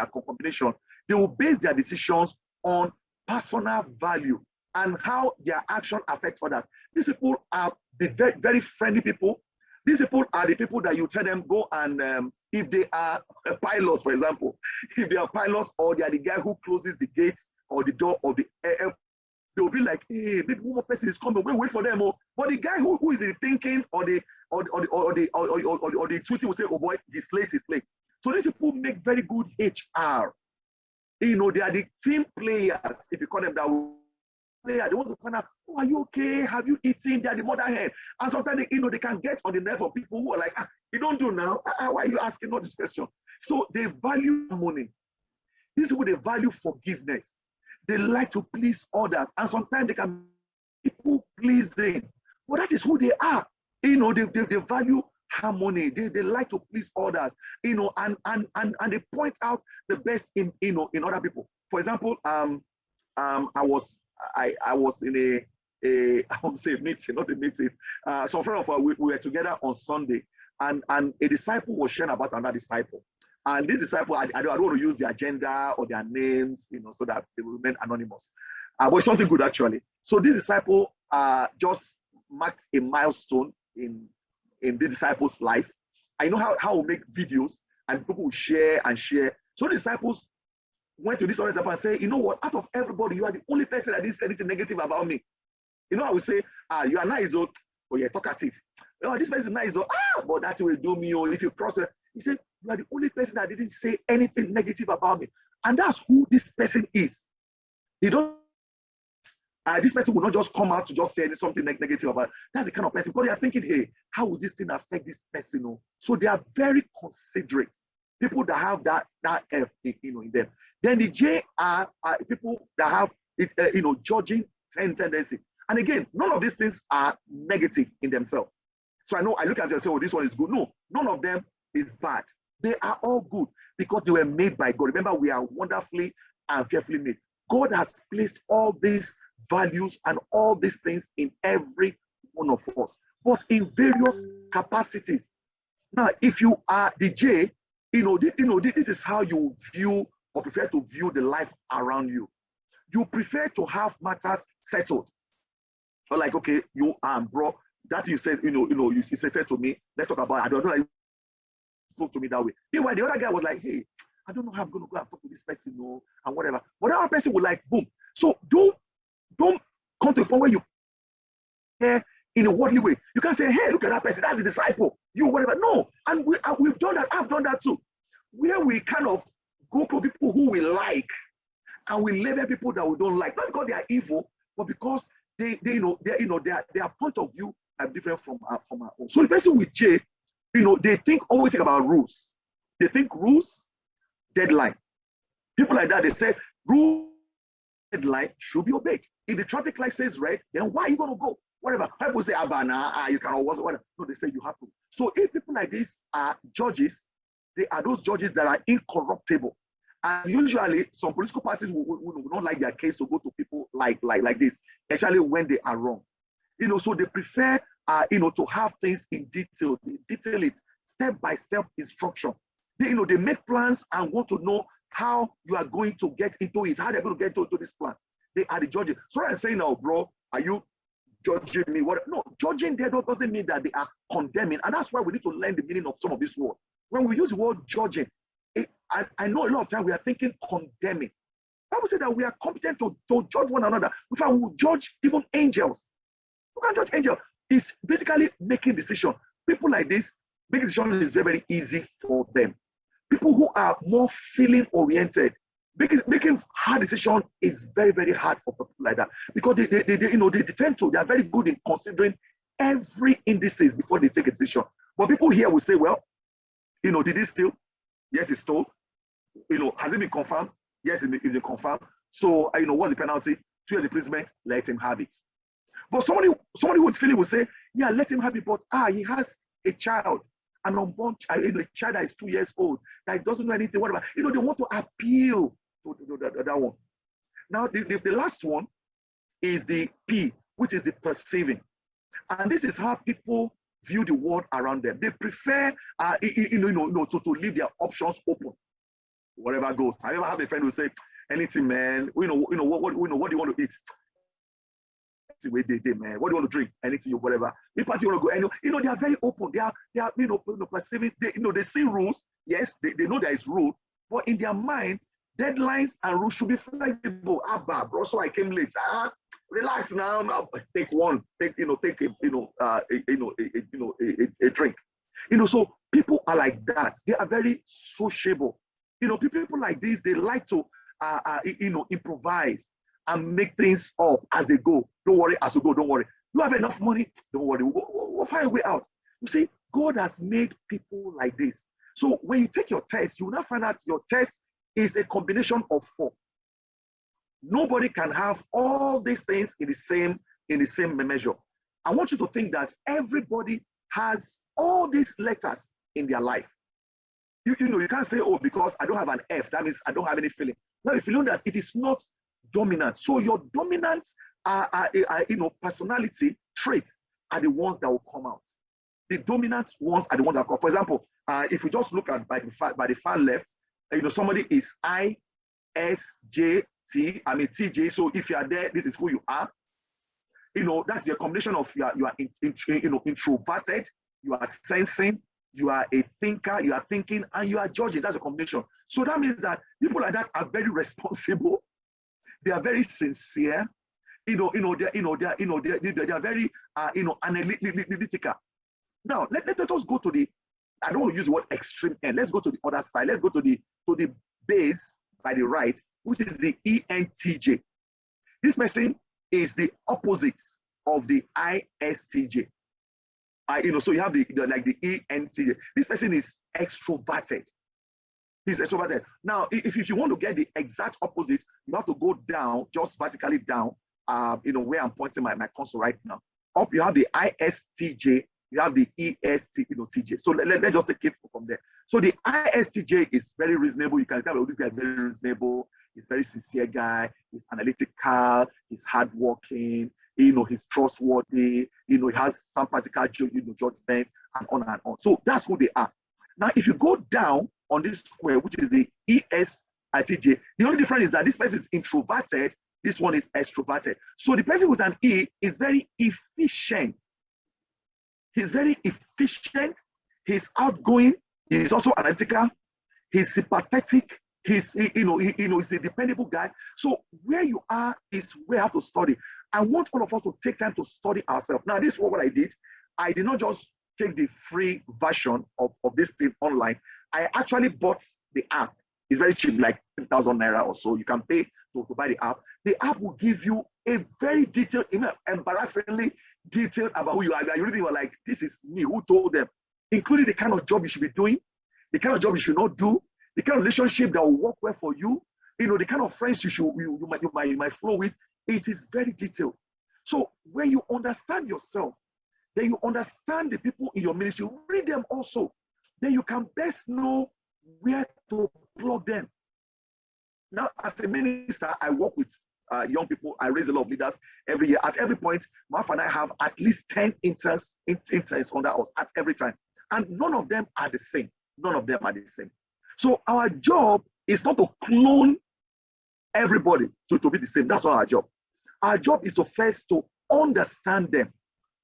combination, they will base their decisions on personal value and how their action affects others. These people are the very, very friendly people. These people are the people that you tell them go and if they are pilots, for example, if they are pilots or they are the guy who closes the gates or the door of the air, they'll be like, hey, maybe one more person is coming. We'll wait for them. Oh. But the guy who is thinking or the tweeting will say, oh boy, he's late, he's late. So these people make very good HR. You know, they are the team players, if you call them that way. They want to find out, oh, are you okay? Have you eaten? They are the mother hen. And sometimes they, you know, they can get on the nerves of people who are like, you don't do now. Why are you asking all this question? So they value money. These people, they value forgiveness. They like to please others. And sometimes they can be people pleasing. But that is who they are. You know, they value harmony. They like to please others. You know, and they point out the best in, you know, in other people. For example, I was in I won't say meeting, not a meeting. Some friend of ours, we were together on Sunday, and a disciple was sharing about another disciple. And this disciple, I don't want to use their gender or their names, you know, so that they will remain anonymous. But it's something good actually. So this disciple just marked a milestone in this disciple's life. I know how we make videos and people will share and share. So the disciples went to this other disciple and say, you know what, out of everybody, you are the only person that didn't say anything negative about me. You know, I would say, you are nice, oh, you're talkative. Oh, this person is nice, oh, but that will do me, or if you cross it. He said, you are the only person that didn't say anything negative about me. And that's who this person is. He don't, this person will not just come out to just say something negative about it. That's the kind of person, because they are thinking, hey, how will this thing affect this person? Oh? So they are very considerate. People that have that F, you know, in them. Then the J are people that have it, you know, judging tendency. And again, none of these things are negative in themselves. So I know I look at it and say, oh, this one is good. No, none of them is bad. They are all good because they were made by God. Remember, we are wonderfully and fearfully made. God has placed all these values and all these things in every one of us, but in various capacities. Now, if you are the J, this is how you view or prefer to view the life around you. You prefer to have matters settled. So like, okay, you bro, that you said, you said to me, let's talk about it. I don't know how you spoke to me that way. Meanwhile, the other guy was like, hey, I don't know how I'm going to go and talk to this person, and whatever. But the other person would like, boom. So don't come to a point where you in a worldly way. You can't say, hey, look at that person, that's a disciple. You whatever. No, and we've done that. I've done that too. Where we kind of go for people who we like, and we label people that we don't like, not because they are evil, but because their point of view are different from our own. So the person with J, they always think about rules. They think rules, deadline. People like that, they say rule, deadline should be obeyed. If the traffic light says red, then why are you going to go? Whatever. People say, you can always, whatever. No, they say you have to. So if people like this are judges, they are those judges that are incorruptible. And usually some political parties will not like their case to go to people like this, especially when they are wrong. So they prefer to have things in detail. They detail it, step-by-step instruction. They make plans and want to know how you are going to get into it, how they're going to get into this plan. They are the judges. So I'm saying now, bro, are you judging me? No, judging there doesn't mean that they are condemning. And that's why we need to learn the meaning of some of this word. When we use the word judging, I know a lot of times we are thinking condemning. I would say that we are competent to judge one another. In fact, we will judge even angels. You can judge angels. It's basically making decisions. People like this, making decisions is very, very easy for them. People who are more feeling oriented, making hard decisions is very, very hard for people like that, because they are very good in considering every indices before they take a decision. But people here will say, well, did he steal? Yes, he stole. Has it been confirmed? Yes, it's been confirmed. So, what's the penalty? 2 years imprisonment, let him have it. But somebody who's feeling will say, yeah, let him have it, but he has a child, an unborn child, a child that is 2 years old, that doesn't know anything, whatever. They want to appeal to that one. Now, the last one is the P, which is the perceiving. And this is how people view the world around them. They prefer, to leave their options open, whatever goes. I ever have a friend who say, anything, man. What do you want to eat? Man. What do you want to drink? Anything, whatever. If party want to go, they are very open. They are perceiving. They see rules. Yes, they know there is rule, but in their mind, deadlines and rules should be flexible. Bro, so I came late. Relax now. Take one. Take a drink. So people are like that. They are very sociable. People like this, they like to improvise and make things up as they go. Don't worry as you go. Don't worry. You have enough money. Don't worry. We'll find a way out. You see, God has made people like this. So when you take your test, you will not find out your test is a combination of 4. Nobody can have all these things in the same measure. I want you to think that everybody has all these letters in their life. You can't say, oh, because I don't have an F, that means I don't have any feeling. Now, if you know that it is not dominant, so your dominant personality traits are the ones that will come out. The dominant ones are the ones that come. For example, if we just look at by the far left, somebody is ISJ. TJ. So if you are there, this is who you are. That's your combination of you are introverted, you are sensing, you are a thinker, you are thinking, and you are judging. That's a combination. So that means that people like that are very responsible. They are very sincere. They are very analytical. Now let us go to the. I don't want to use the word extreme end. Let's go to the other side. Let's go to the base by the right, which is the ENTJ. This person is the opposite of the ISTJ. So you have the ENTJ. This person is extroverted. He's extroverted. Now, if you want to get the exact opposite, you have to go down, just vertically down, where I'm pointing my cursor right now. Up, you have the ISTJ, you have the TJ. So let's just take it from there. So the ISTJ is very reasonable. You can tell, this guy is very reasonable. He's a very sincere guy. He's analytical. He's hardworking. He's trustworthy. He has some practical judgment, and on and on. So that's who they are. Now, if you go down on this square, which is the ESTJ, the only difference is that this person is introverted. This one is extroverted. So the person with an E is very efficient. He's very efficient. He's outgoing. He's also analytical. He's sympathetic. He's a dependable guy. So where you are is where you have to study. I want all of us to take time to study ourselves. Now, this is what I did. I did not just take the free version of this thing online. I actually bought the app. It's very cheap, like 3,000 naira or so. You can pay to buy the app. The app will give you a very detailed, embarrassingly detailed about who you are. You really were like, this is me. Who told them? Including the kind of job you should be doing, the kind of job you should not do, the kind of relationship that will work well for you, the kind of friends you might flow with. It is very detailed. So when you understand yourself, then you understand the people in your ministry, read them also. Then you can best know where to plug them. Now, as a minister, I work with young people. I raise a lot of leaders every year. At every point, my wife and I have at least 10 interns under us at every time. And none of them are the same. None of them are the same. So our job is not to clone everybody to be the same. That's not our job. Our job is to first to understand them,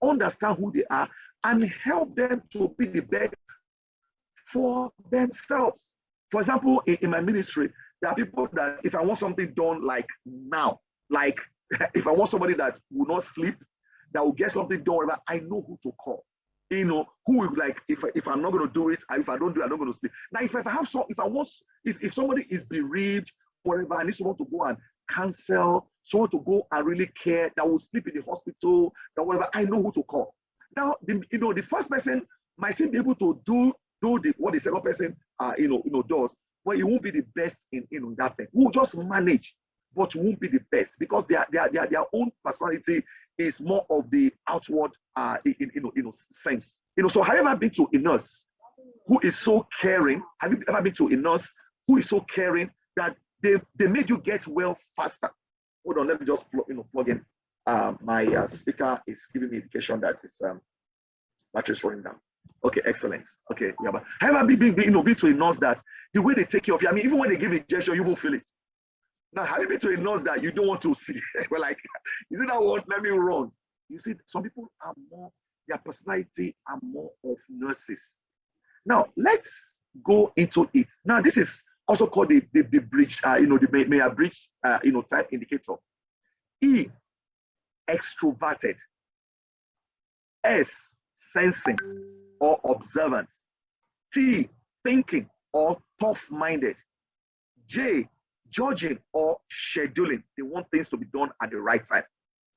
understand who they are, and help them to be the best for themselves. For example, in my ministry, there are people that if I want something done like now, like if I want somebody that will not sleep, that will get something done, whatever, I know who to call. Who will, like, if I'm not going to do it, and if I don't do it, I'm not going to sleep. Now, if somebody is bereaved, whatever, I need someone to go and counsel, someone to go and really care, that will sleep in the hospital, that whatever, I know who to call. Now, the first person might still be able to do what the second person does, but it won't be the best in that thing. We'll just manage, but won't be the best because their own personality is more of the outward sense. So have you ever been to a nurse who is so caring? Have you ever been to a nurse who is so caring that they made you get well faster? Hold on, let me just plug in. My speaker is giving me indication that it's battery is running down. Okay, excellent. Okay, yeah, but have I been to a nurse that the way they take care of you, I mean, even when they give injection, you won't feel it. Now, have you been to a nurse that you don't want to see? We're like, is it that one? Let me run. You see, some people are more, their personality are more of nurses. Now, let's go into it. Now, this is also called the bridge, the Meyer bridge, type indicator. E, extroverted. S, sensing or observant. T, thinking or tough-minded. J, judging or scheduling. They want things to be done at the right time.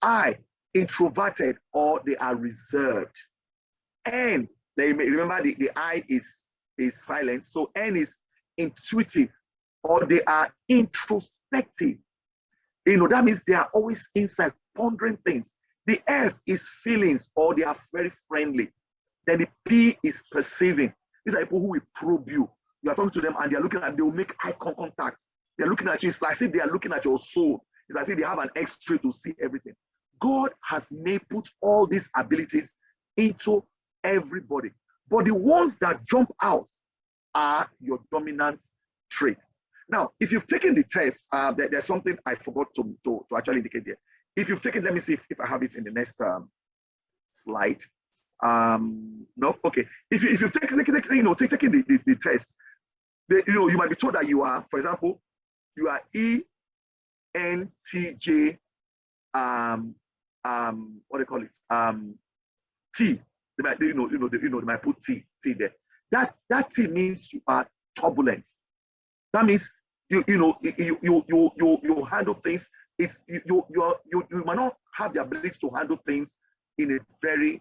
I, introverted or they are reserved. N, remember the I is silent, so N is intuitive or they are introspective. That means they are always inside pondering things. The F is feelings or they are very friendly. Then the P is perceiving. These are people who will probe you. You are talking to them and they are looking at, they will make eye contact. They're looking at you. It's like as if they are looking at your soul. It's as if they have an X-ray to see everything. God has put all these abilities into everybody. But the ones that jump out are your dominant traits. Now, if you've taken the test, there's something I forgot to actually indicate here. If you've taken, let me see if I have it in the next slide. No, okay. If you've taken the test, you might be told that you are, for example, you are ENTJ, what do you call it? T. They might put T there. That T means you are turbulent. That means you handle things. You might not have the ability to handle things in a very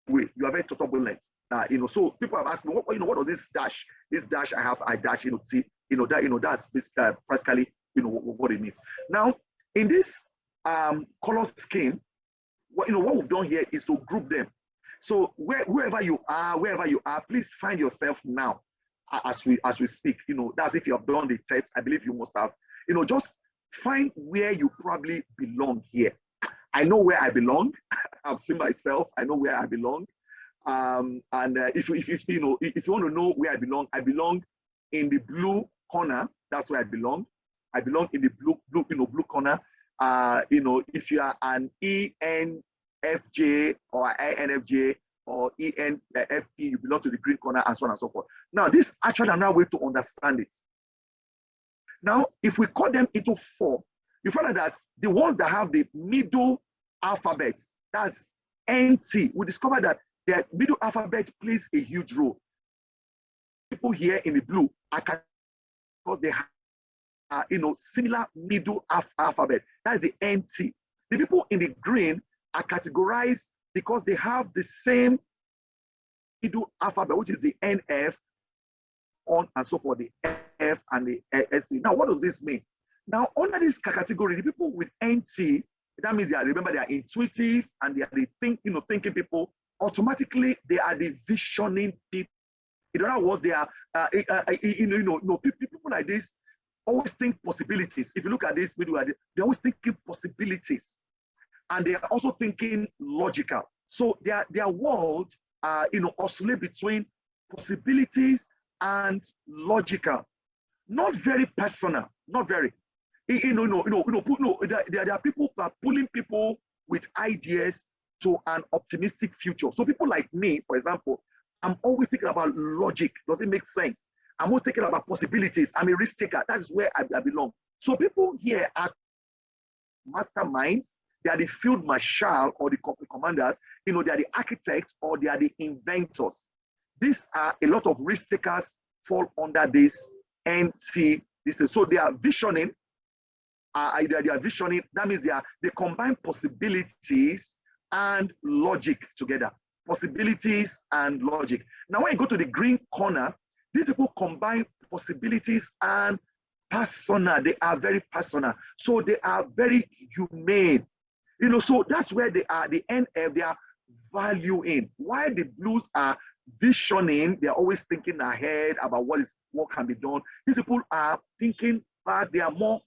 way. You are very turbulent. So people have asked me, what does this dash? This dash I dash, T, that's practically, what it means. Now, in this color scheme, what we've done here is to group them. So wherever you are, please find yourself now as we speak. That's if you have done the test. I believe you must have. Just find where you probably belong here. I know where I belong. I've seen myself. I know where I belong. If you want to know where I belong in the blue corner. That's where I belong. I belong in the blue corner. If you are an ENFJ or INFJ or ENFP, you belong to the green corner, and so on and so forth. Now, this is actually another way to understand it. Now, if we cut them into 4, you find out that the ones that have the middle alphabets, that's NT, we discovered that the middle alphabet plays a huge role. People here in the blue are because they have similar middle alphabet. That is the NT. The people in the green are categorized because they have the same middle alphabet, which is the NF, on and so forth, the F and the SC. Now, what does this mean? Now, under this category, the people with NT, that means they are intuitive and they are the thinking people. Automatically, they are the visioning people. In other words, they are people like this always think possibilities. If you look at this video, they're always thinking possibilities, and they are also thinking logical. So their world, oscillate between possibilities and logical. Not very personal. Not very. There are people who are pulling people with ideas to an optimistic future. So people like me, for example, I'm always thinking about logic. Does it make sense? I'm always thinking about possibilities. I'm a risk taker. That is where I belong. So people here are masterminds. They are the field marshal or the commanders. They are the architects or they are the inventors. These are a lot of risk takers fall under this NT. So they are visioning. They are visioning. That means they combine possibilities and logic together. Possibilities and logic. Now, when you go to the green corner, these people combine possibilities and personal. They are very personal. So they are very humane. So that's where they are, the NF, they are valuing. While the blues are visioning, they're always thinking ahead about what can be done. These people are thinking back, they are more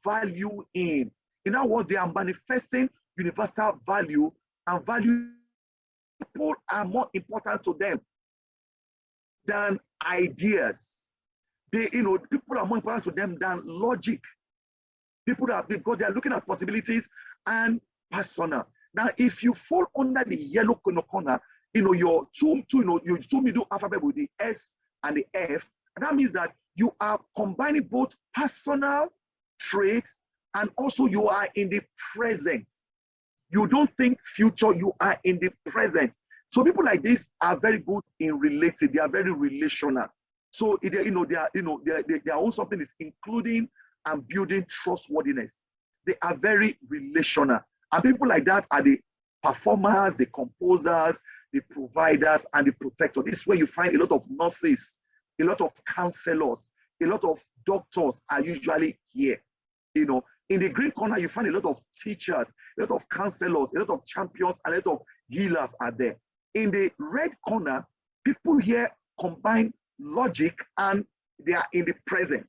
value in. In other words, they are manifesting universal value, and value people are more important to them than ideas. People are more important to them than logic. People are, because they are looking at possibilities and persona. Now, if you fall under the yellow corner, your your two middle alphabet with the S and the F, that means that you are combining both personal traits and also you are in the present. You don't think future, you are in the present. So people like this are very good in relating. They are very relational. So they own something is including and building trustworthiness. They are very relational. And people like that are the performers, the composers, the providers, and the protectors. This is where you find a lot of nurses, a lot of counselors, a lot of doctors are usually here. In the green corner, you find a lot of teachers, a lot of counselors, a lot of champions, and a lot of healers are there. In the red corner, people here combine logic and they are in the present.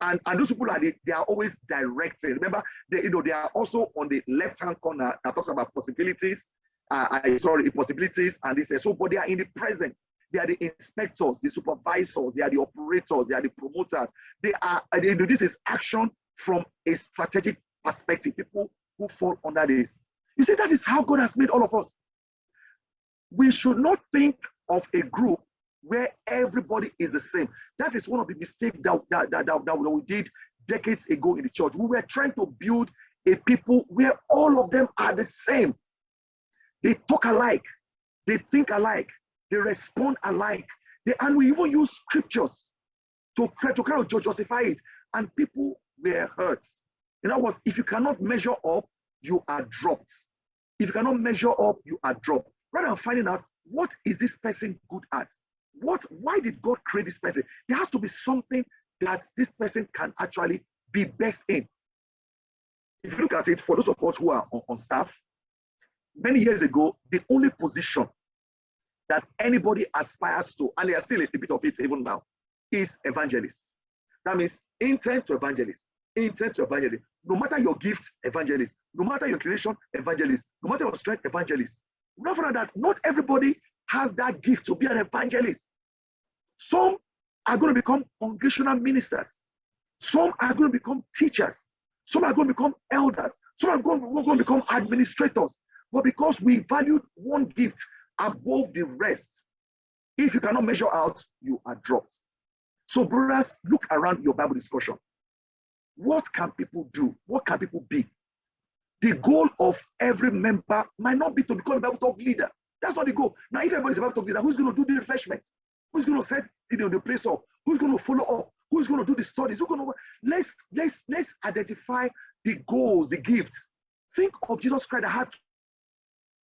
And those people they are always directed. Remember, they are also on the left-hand corner that talks about possibilities. Possibilities, and they say so, but they are in the present. They are the inspectors, the supervisors, they are the operators, they are the promoters. This is action from a strategic perspective. People who fall under this. You see, that is how God has made all of us. We should not think of a group where everybody is the same. That is one of the mistakes that we did decades ago in the church. We were trying to build a people where all of them are the same. They talk alike, they think alike, they respond alike. And we even use scriptures to kind of justify it. And people were hurt. In other words, if you cannot measure up, you are dropped. If you cannot measure up, you are dropped. Rather than finding out, what is this person good at? Why did God create this person? There has to be something that this person can actually be best in. If you look at it, for those of us who are on staff, many years ago, the only position that anybody aspires to, and there are still a bit of it even now, is evangelist. That means intent to evangelist. Intent to evangelist. No matter your gift, evangelist. No matter your inclination, evangelist. No matter your strength, evangelist. Not for that, not everybody has that gift to be an evangelist. Some are going to become congregational ministers. Some are going to become teachers. Some are going to become elders. Some are going to become administrators. But because we valued one gift above the rest, if you cannot measure out, you are dropped. So brothers, look around your Bible discussion. What can people do? What can people be? The goal of every member might not be to become a Bible talk leader. That's not the goal. Now, if everybody's a Bible talk leader, who's going to do the refreshment? Who's going to set the place up? Who's going to follow up? Who's going to do the studies? Who's going to let's identify the goals, the gifts. Think of Jesus Christ that had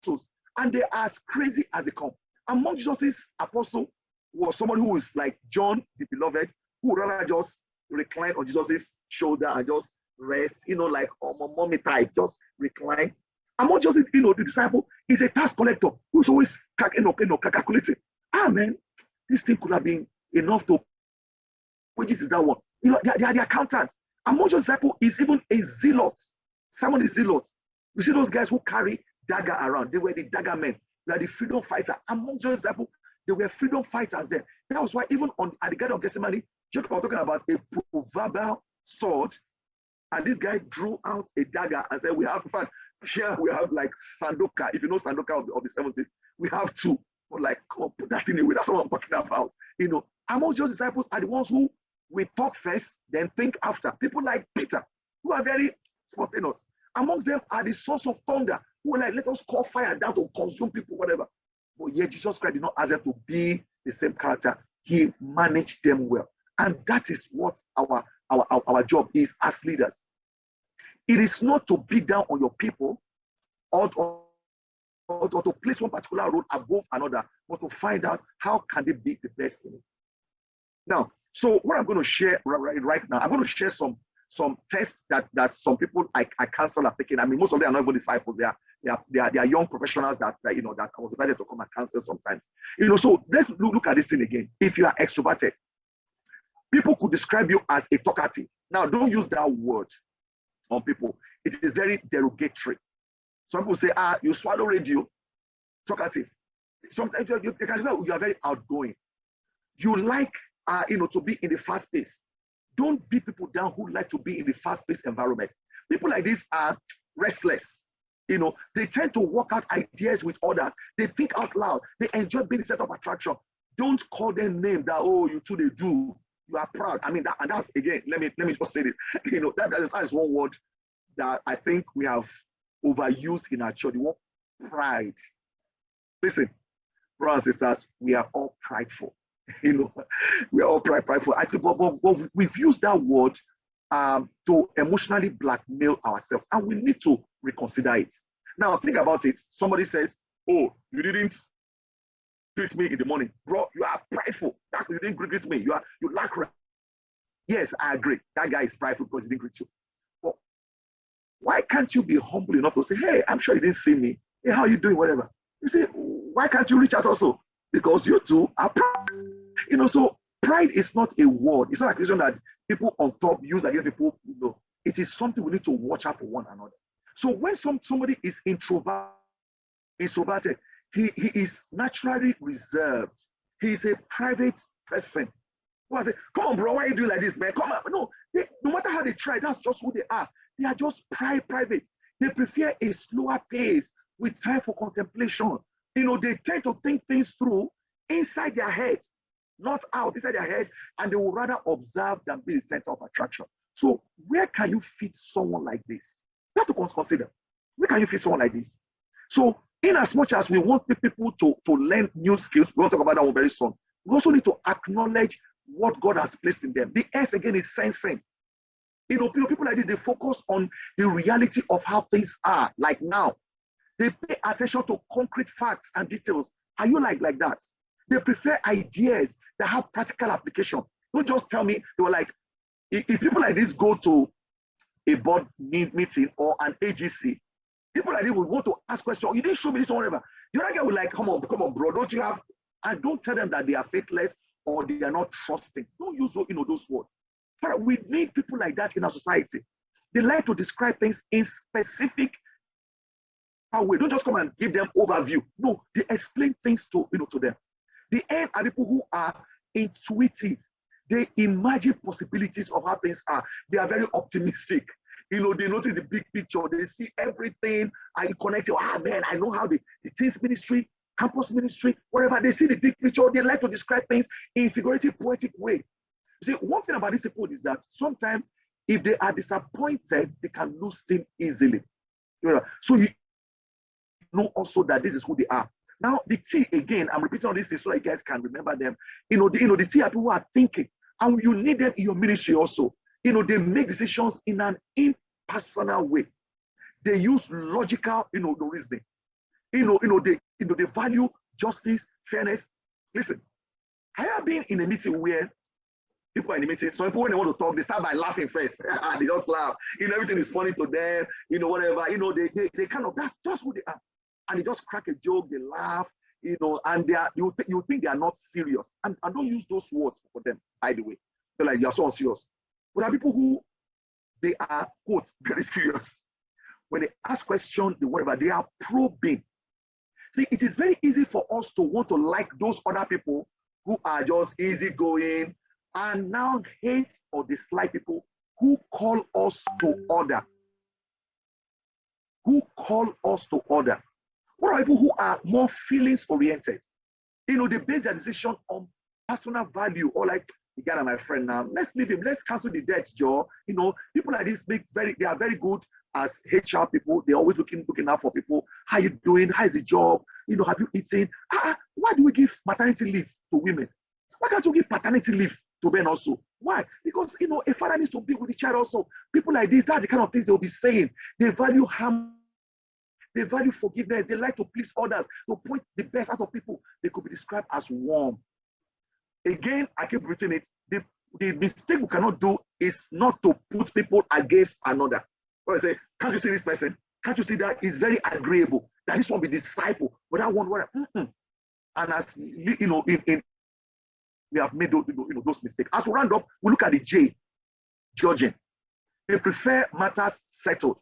apostles, and they are as crazy as they come. Among Jesus' apostles was someone who was like John, the beloved, who would rather just recline on Jesus' shoulder and just rest, like mommy type, just recline. Among Jesus, the disciple is a tax collector who's always calculating. Man, this thing could have been enough to. Which is that one? They are the accountants. Among your disciple is even a zealot. Someone is zealot. You see those guys who carry dagger around. They were the dagger men. They are the freedom fighter. Among your disciple, they were freedom fighters there. That was why even at the Garden of Gethsemane, Jacob was talking about a proverbial sword, and this guy drew out a dagger and said, "We have, in fact, here we have like Sandoka. If you know Sandoka of the 70s, we have two. But like, come on, put that thing away. That's what I'm talking about. Among your disciples are the ones who we talk first, then think after. People like Peter, who are very spontaneous. Amongst them are the sons of thunder, who are like, let us call fire down to consume people, whatever. But yet Jesus Christ did not ask them to be the same character. He managed them well. And that is what our job is as leaders. It is not to beat down on your people or to place one particular role above another, but to find out how can they be the best in it. Now, so what I'm going to share right now, I'm going to share some tests that some people I counsel are taking. I mean, most of them are not even disciples. They are young professionals that I was invited to come and counsel sometimes. So let's look at this thing again. If you are extroverted, People could describe you as a talkative. Now, don't use that word on people. It is very derogatory. Some people say, you swallow radio, talkative. Sometimes you can say you are very outgoing. You like, to be in the fast pace. Don't beat people down who like to be in the fast-paced environment. People like this are restless. They tend to work out ideas with others. They think out loud. They enjoy being the center of attraction. Don't call them names that, you two, they do. You are proud. I mean, and that's, again, let me just say this. That is one word that I think we have overused in our church. The word pride. Listen, brothers and sisters, we are all prideful. We are all prideful. But we've used that word to emotionally blackmail ourselves, and we need to reconsider it. Now, think about it. Somebody says, "Oh, you didn't greet me in the morning, bro. You are prideful. You didn't greet me. You lack respect." Yes, I agree. That guy is prideful because he didn't greet you. But why can't you be humble enough to say, "Hey, I'm sure you didn't see me. Hey, how are you doing? Whatever." You say, why can't you reach out also? Because you two are proud. So pride is not a word. It's not a question that people on top use against people. It is something we need to watch out for one another. So when somebody is introverted, he is naturally reserved. He is a private person. I say, come on, bro, why are you doing like this, man? Come on. No matter how they try, that's just who they are. They are just private. They prefer a slower pace with time for contemplation. They tend to think things through inside their head, not out, inside their head, and they will rather observe than be the center of attraction. So where can you fit someone like this? Start to consider. Where can you fit someone like this? So in as much as we want people to learn new skills, we'll talk about that one very soon. We also need to acknowledge what God has placed in them. The S again is sensing. People like this, they focus on the reality of how things are, like now. They pay attention to concrete facts and details. Are you like that? They prefer ideas that have practical application. Don't just tell me, they were like, if people like this go to a board meeting or an AGC, people like this will want to ask questions. You didn't show me this or whatever. The other guy will like, come on, bro, don't you have, and don't tell them that they are faithless or they are not trusting. Don't use those words. But we need people like that in our society. They like to describe things in specific way. Don't just come and give them overview. No, they explain things to them. The end are people who are intuitive. They imagine possibilities of how things are. They are very optimistic. They notice the big picture. They see everything. I connect it. Man, I know how the teens ministry, campus ministry, whatever. They see the big picture. They like to describe things in figurative, poetic way. You see, one thing about these people is that sometimes if they are disappointed, they can lose steam easily. So you know also that this is who they are. Now, the T, again, I'm repeating all these things so that you guys can remember them. The T are people who are thinking, and you need them in your ministry also. They make decisions in an impersonal way. They use logical, the reasoning. They value justice, fairness. Listen, I have been in a meeting where people are in the meeting. Some people, when they want to talk, they start by laughing first. They just laugh. Everything is funny to them. Whatever. They kind of, that's just who they are. And they just crack a joke, they laugh, and you think they are not serious. And don't use those words for them, by the way. They're like, you're so unserious. But there are people who, they are, quote, very serious. When they ask questions, whatever, they are probing. See, it is very easy for us to want to like those other people who are just easygoing and now hate or dislike people who call us to order. Who call us to order. What are people who are more feelings oriented? They base their decision on personal value, or like, you got my friend now, let's leave him, let's cancel the debt, Joe. People like this they are very good as HR people. They're always looking out for people. How you doing? How's the job? Have you eaten? Why do we give maternity leave to women? Why can't you give paternity leave to men also? Why? Because a father needs to be with the child also. People like this, that's the kind of things they'll be saying. They value harm. They value forgiveness. They like to please others, to point the best out of people. They could be described as warm. Again, I keep repeating it. The mistake we cannot do is not to put people against another. Or I say, can't you see this person? Can't you see that he's very agreeable? That this one be disciple, but that one, and as in we have made those, those mistakes. As we round up, we look at the J, judging. They prefer matters settled.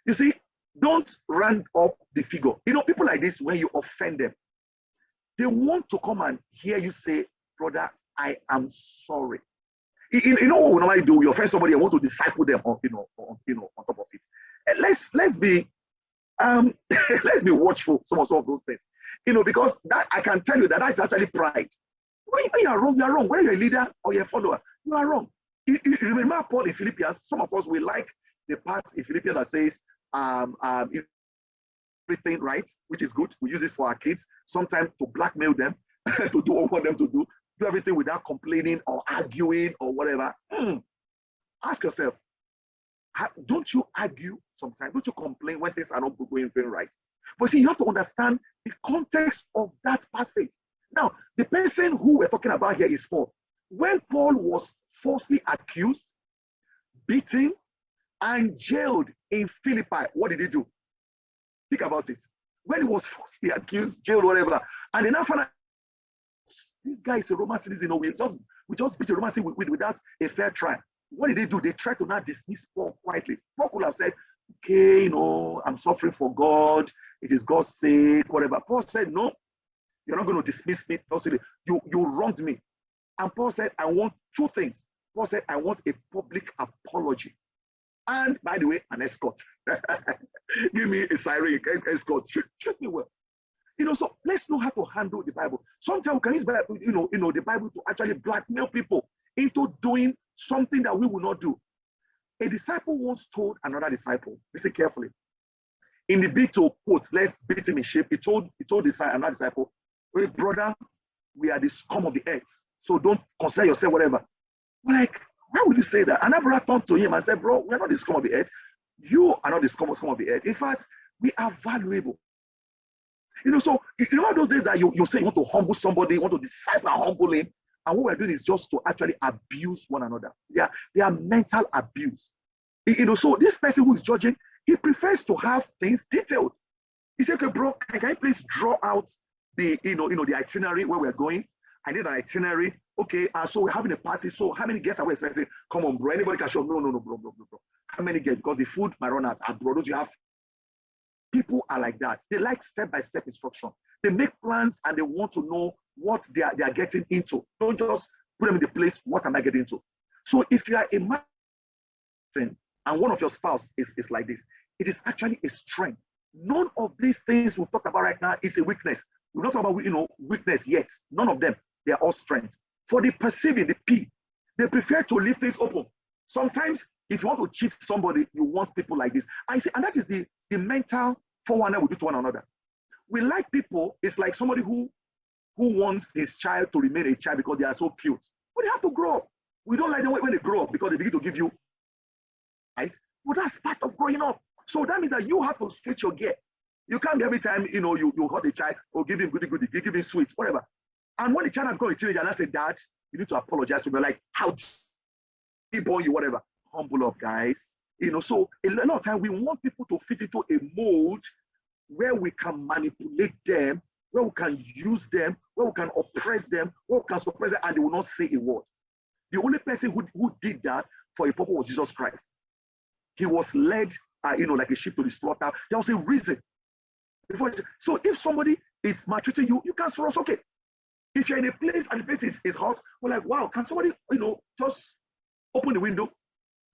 You see, don't round up the figure. People like this, when you offend them, they want to come and hear you say, brother, I am sorry. You know what we normally do? We offend somebody and want to disciple them on top of it. Let's be let's be watchful some of those things. Because that I can tell you that's actually pride. When you are wrong, you are wrong. Whether you're a leader or you're a follower, you are wrong. You remember Paul in Philippians, some of us we like the part in Philippians that says everything right, which is good. We use it for our kids, sometimes to blackmail them, to do what we want them to do everything without complaining or arguing or whatever. Ask yourself, don't you argue sometimes? Don't you complain when things are not going very right? But see, you have to understand the context of that passage. Now, the person who we're talking about here is Paul. When Paul was falsely accused, beaten, and jailed in Philippi, what did he do? Think about it. When he was falsely accused, jailed, whatever, and then after that, this guy is a Roman citizen. We just beat a Roman citizen without a fair trial. What did they do? They tried to not dismiss Paul quietly. Paul could have said, okay, I'm suffering for God. It is God's sake, whatever. Paul said, no, you're not going to dismiss me. You wronged me. And Paul said, I want two things. Paul said, I want a public apology. And by the way, an escort. Give me a siren escort. Treat me well. So let's know how to handle the Bible. Sometimes we can use the Bible to actually blackmail people into doing something that we will not do. A disciple once told another disciple, listen carefully. In the bid to quote, let's beat him in shape, he told another disciple, hey brother, we are the scum of the earth, so don't consider yourself whatever. We're like, why would you say that? And that brother turned to him and said, bro, we are not the scum of the earth. You are not the scum of the earth. In fact, we are valuable. So if you remember those days that you say you want to humble somebody, you want to disciple and humble him, and what we're doing is just to actually abuse one another. They are mental abuse. So this person who is judging, he prefers to have things detailed. He said, okay, bro, can you please draw out the itinerary where we're going? I need an itinerary. Okay, so we're having a party. So how many guests are we expecting? Come on, bro. Anybody can show? No, bro. How many guests? Because the food might run out. Bro, don't you have? People are like that. They like step-by-step instruction. They make plans and they want to know what they are getting into. Don't just put them in the place, what am I getting into? So if you are a man and one of your spouse is like this, it is actually a strength. None of these things we've talked about right now is a weakness. We're not talking about weakness yet. None of them. They are all strength. For the perceiving, the P, they prefer to leave things open. Sometimes if you want to cheat somebody, you want people like this. And that is the mental 419 we do to one another. We like people, it's like somebody who wants his child to remain a child because they are so cute. But they have to grow up. We don't like them when they grow up because they begin to give you, right? But that's part of growing up. So that means that you have to switch your gear. You can't be every time, you hurt a child or give him goody, give him sweets, whatever. And when the child has become a teenager and I say, Dad, you need to apologize to me, like, how did he born you, whatever. Humble up, guys. So a lot of time we want people to fit into a mold where we can manipulate them, where we can use them, where we can oppress them, where we can suppress them, and they will not say a word. The only person who did that for a purpose was Jesus Christ. He was led, like a sheep to the slaughter. There was a reason. So if somebody is maltreating you, you can sort of, okay. If you're in a place and the place is hot, we're like, wow, can somebody, just open the window?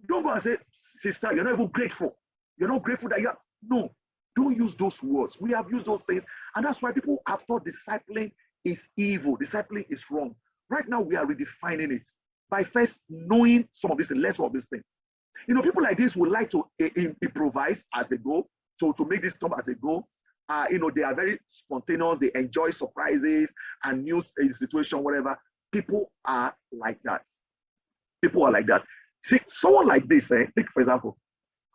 Don't go and say, sister, you're not even grateful. You're not grateful that you are. No, don't use those words. We have used those things. And that's why people have thought discipling is evil. Discipling is wrong. Right now, we are redefining it by first knowing some of these and less of these things. People like this would like to improvise as they go, to make this come as they go. They are very spontaneous. They enjoy surprises and new situation, whatever. People are like that. People are like that. See, someone like this, take for example,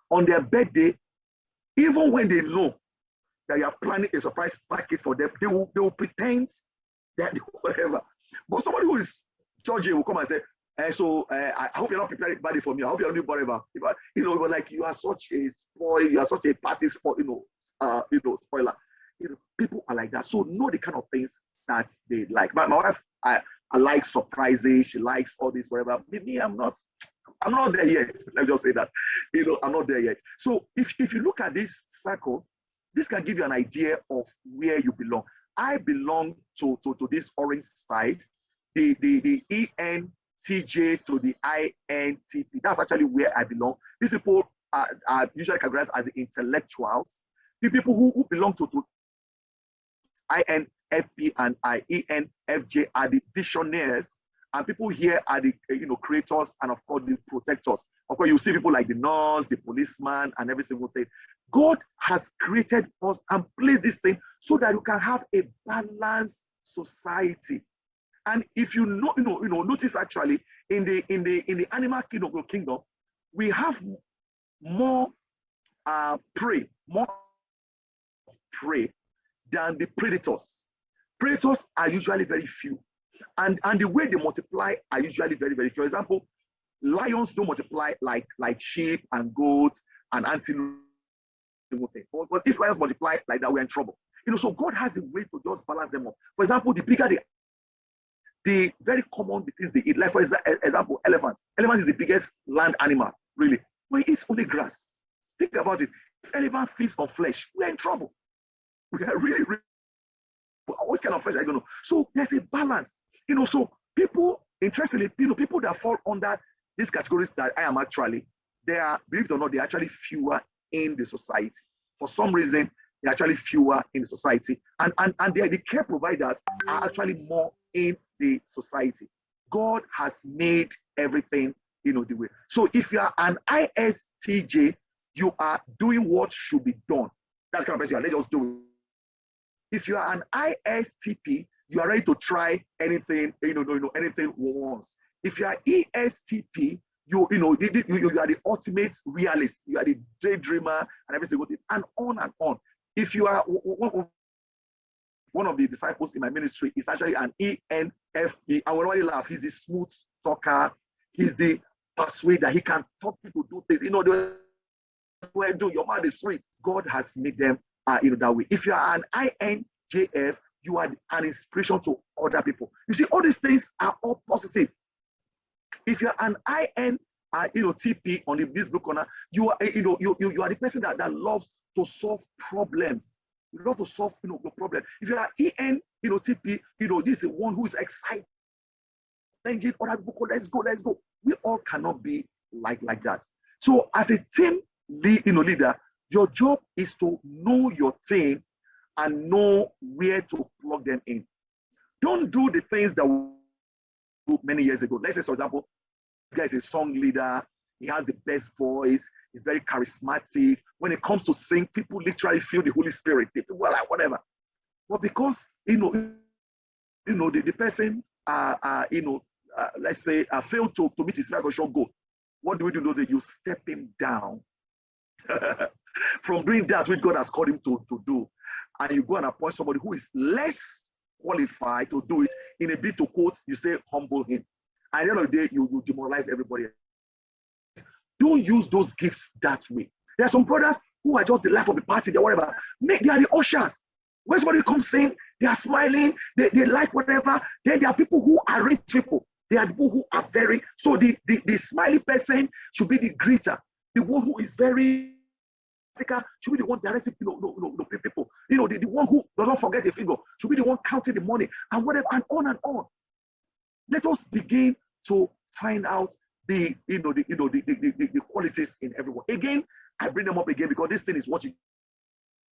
on their birthday, even when they know that you are planning a surprise package for them, they will pretend that whatever. But somebody who is judging will come and say, I hope you're not preparing body for me. I hope you're not doing whatever. Like you are such a spoil, you are such a party spoil, spoiler. People are like that. So know the kind of things that they like. My wife, likes surprises. She likes all this, whatever. Me, I'm not there yet. Let me just say that. I'm not there yet. So if you look at this circle, this can give you an idea of where you belong. I belong to this orange side, the ENTJ to the INTP. That's actually where I belong. These people are usually categorized as the intellectuals. The people who belong to INFP and INFJ are the visionaries, and people here are the creators and of course the protectors. Of course, you see people like the nurse, the policeman, and every single thing. God has created us and placed this thing so that you can have a balanced society. And if you notice actually in the animal kingdom, we have more prey than the predators. Predators are usually very few, and the way they multiply are usually very, very few. For example, lions don't multiply like sheep and goats and antelope. But if lions multiply like that, we're in trouble. So God has a way to just balance them up. For example, the bigger the very common things they eat, like for example, elephants. Elephant is the biggest land animal, really. We eat only grass. Think about it. If elephant feeds on flesh, we're in trouble. We are really, really. What kind of flesh? I don't know. So there's a balance. So people, interestingly, people that fall under these categories that I am actually, they are, believe it or not, they're actually fewer in the society. For some reason, they're actually fewer in the society. And the care providers are actually more in the society. God has made everything, the way. So if you are an ISTJ, you are doing what should be done. That's kind of person. Let's just do it. If you are an ISTP, you are ready to try anything, anything once. If you are ESTP, you are the ultimate realist. You are the daydreamer and every single thing, and on and on. If you are one of the disciples in my ministry, is actually an ENFP. I will already laugh. He's the smooth talker. He's the persuader. He can talk people do things. The way do your mind is sweet. God has made them that way. If you are an INJF, you are an inspiration to other people. You see, all these things are all positive. If you're an TP on this blue corner, you are you are the person that loves to solve problems. You love to solve the problem. If you are EN TP, this is the one who is excited. Engine other people, let's go. We all cannot be like that. So as a team leader, your job is to know your team and know where to plug them in. Don't do the things that we did many years ago. Let's say, for example, this guy is a song leader. He has the best voice. He's very charismatic. When it comes to sing, people literally feel the Holy Spirit. They feel like whatever. But because the person let's say failed to meet his migration goal, what do? You step him down from doing that which God has called him to do, and you go and appoint somebody who is less qualified to do it. In a bit to quote, you say humble him. At the end of the day, you demoralize everybody. Don't use those gifts that way. There are some brothers who are just the life of the party, they're whatever. They are the ushers. When somebody comes in, they are smiling, they like whatever. Then there are people who are rich people. They are people who are very, so the smiley person should be the greeter. The one who is very should be the one directing people. The one who doesn't forget a finger should be the one counting the money and whatever, and on and on. Let us begin to find out the qualities in everyone. Again, I bring them up again because this thing is what you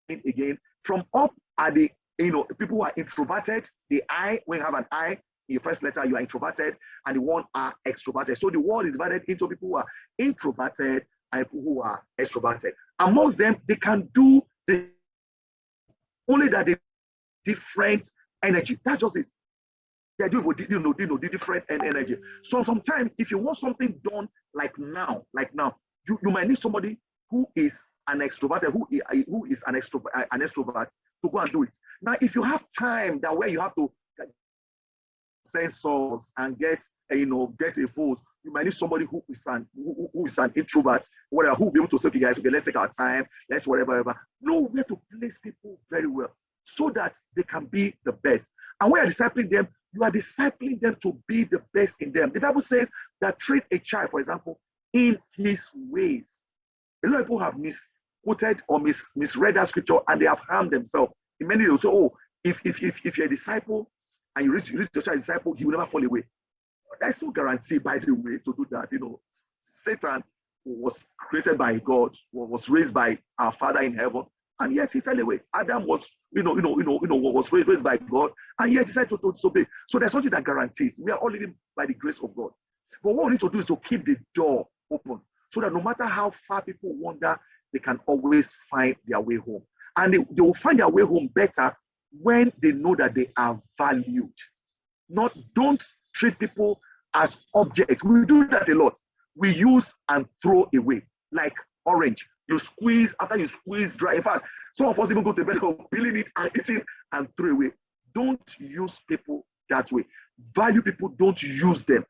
again. From up are the people who are introverted. The I, when you have an I in your first letter, you are introverted, and the one are extroverted. So the world is divided into people who are introverted and people who are extroverted. Amongst them, they can do only that they different energy. That's just it. They do the different energy. So sometimes, if you want something done like now, you might need somebody who is an extrovert, who is an extrovert to go and do it. Now, if you have time that where you have to sensors and get a vote, you might need somebody who is an introvert, whatever, who will be able to say, okay, guys, okay, let's take our time, let's whatever. Know where to place people very well so that they can be the best. And when you're discipling them, You are discipling them to be the best in them. The Bible says that train a child, for example, in his ways. A lot of people have misquoted or misread that scripture, and they have harmed themselves. In many ways, so, oh, if you're a disciple and you reach your child disciple, he will never fall away. There's no guarantee, by the way, to do that. Satan was created by God, was raised by our Father in heaven, and yet he fell away. Adam was, was raised by God, and yet decided to disobey. So there's something that guarantees we are all living by the grace of God. But what we need to do is to keep the door open, so that no matter how far people wander, they can always find their way home. And they will find their way home better when they know that they are valued. Don't treat people as objects. We do that a lot. We use and throw away, like orange. You squeeze, after you squeeze dry. In fact, some of us even go to bed of peeling it and eating and throw away. Don't use people that way. Value people, don't use them.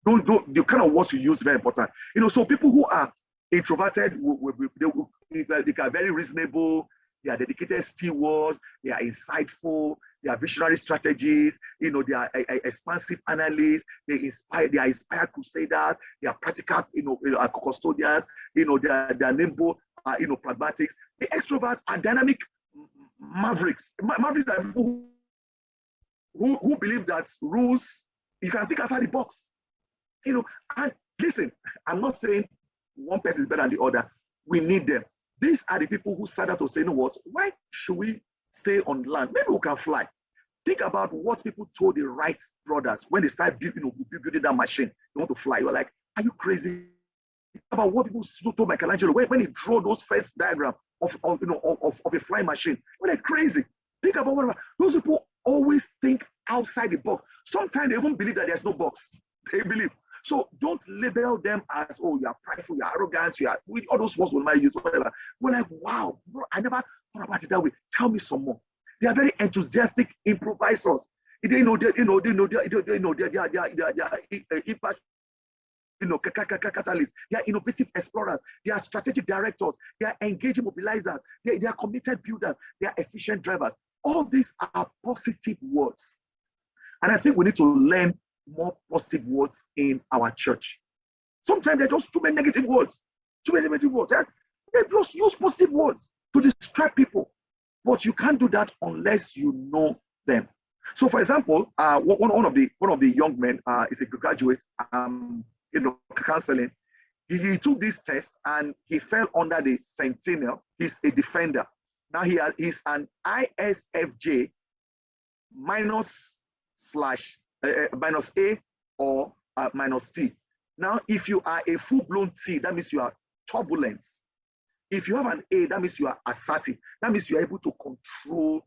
Don't the kind of words you use is very important. So people who are introverted, they are very reasonable, they are dedicated stewards, they are insightful, they are visionary strategies, they are expansive analysts, they are inspired crusaders, they are practical, custodians, they are nimble, pragmatics. The extroverts are dynamic mavericks. Mavericks are people who believe that rules, you can think outside the box. And listen, I'm not saying one person is better than the other. We need them. These are the people who started to say, why should we stay on land? Maybe we can fly. Think about what people told the Wright brothers when they started building that machine. They want to fly. You're like, are you crazy? Think about what people told Michelangelo when he drew those first diagram of a flying machine. Well, they're crazy. Think about what those people always think outside the box. Sometimes they even believe that there's no box. They believe. So don't label them as, you are prideful, you are arrogant, you are with all those words we might use, whatever. We're like, wow, bro, I never thought about it that way. Tell me some more. They are very enthusiastic improvisers. They know their impact, catalysts. They are innovative explorers. They are strategic directors. They are engaging mobilizers. They are committed builders. They are efficient drivers. All these are positive words. And I think we need to learn more positive words in our church. Sometimes there are just too many negative words. Too many negative words. They just use positive words to describe people. But you can't do that unless you know them. So, for example, one of the young men is a graduate, counseling. He took this test and he fell under the Sentinel. He's a defender. Now he's an ISFJ minus A or minus T. Now, if you are a full-blown T, that means you are turbulent. If you have an A, that means you are assertive. That means you are able to control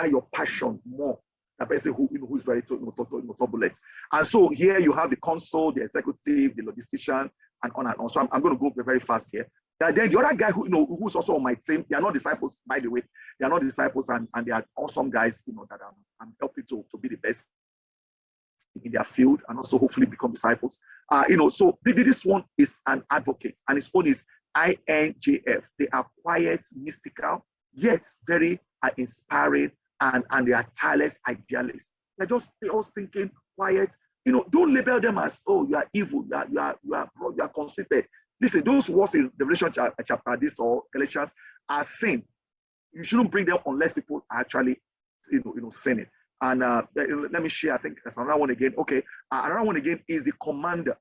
your passion more. The person who is very turbulent. And so here you have the consul, the executive, the logistician, and on and on. So I'm going to go very fast here. Then the other guy who's also on my team, they are not disciples, by the way. They are not disciples, and they are awesome guys, that I'm helping to be the best in their field and also hopefully become disciples. So this one is an advocate, and his own is INJF. They are quiet, mystical, yet very inspiring, and they are tireless idealists. They're always thinking, quiet. Don't label them as, you are evil, you are conceited. Listen, those words in Revelation chapter this or Galatians are sin. You shouldn't bring them unless people are actually, sinning. And let me share. I think there's another one again. Okay, another one again is the commander.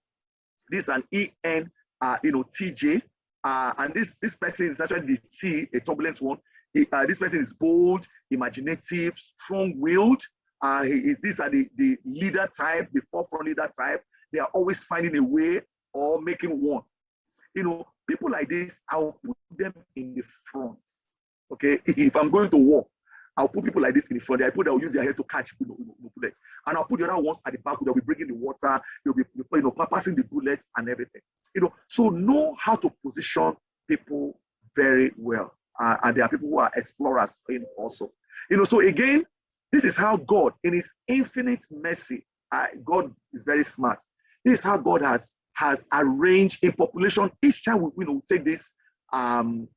This is an EN, TJ, and this person is actually the T, a turbulent one. This person is bold, imaginative, strong-willed. These are the leader type, the forefront leader type. They are always finding a way or making one. People like this, I'll put them in the front. Okay, if I'm going to war, I'll put people like this in the front. That will use their head to catch bullets, and I'll put the other ones at the back. They'll be bringing the water. They'll be passing the bullets and everything. So know how to position people very well. And there are people who are explorers also. So again, this is how God, in His infinite mercy, God is very smart. This is how God has arranged a population. Each time we take this, even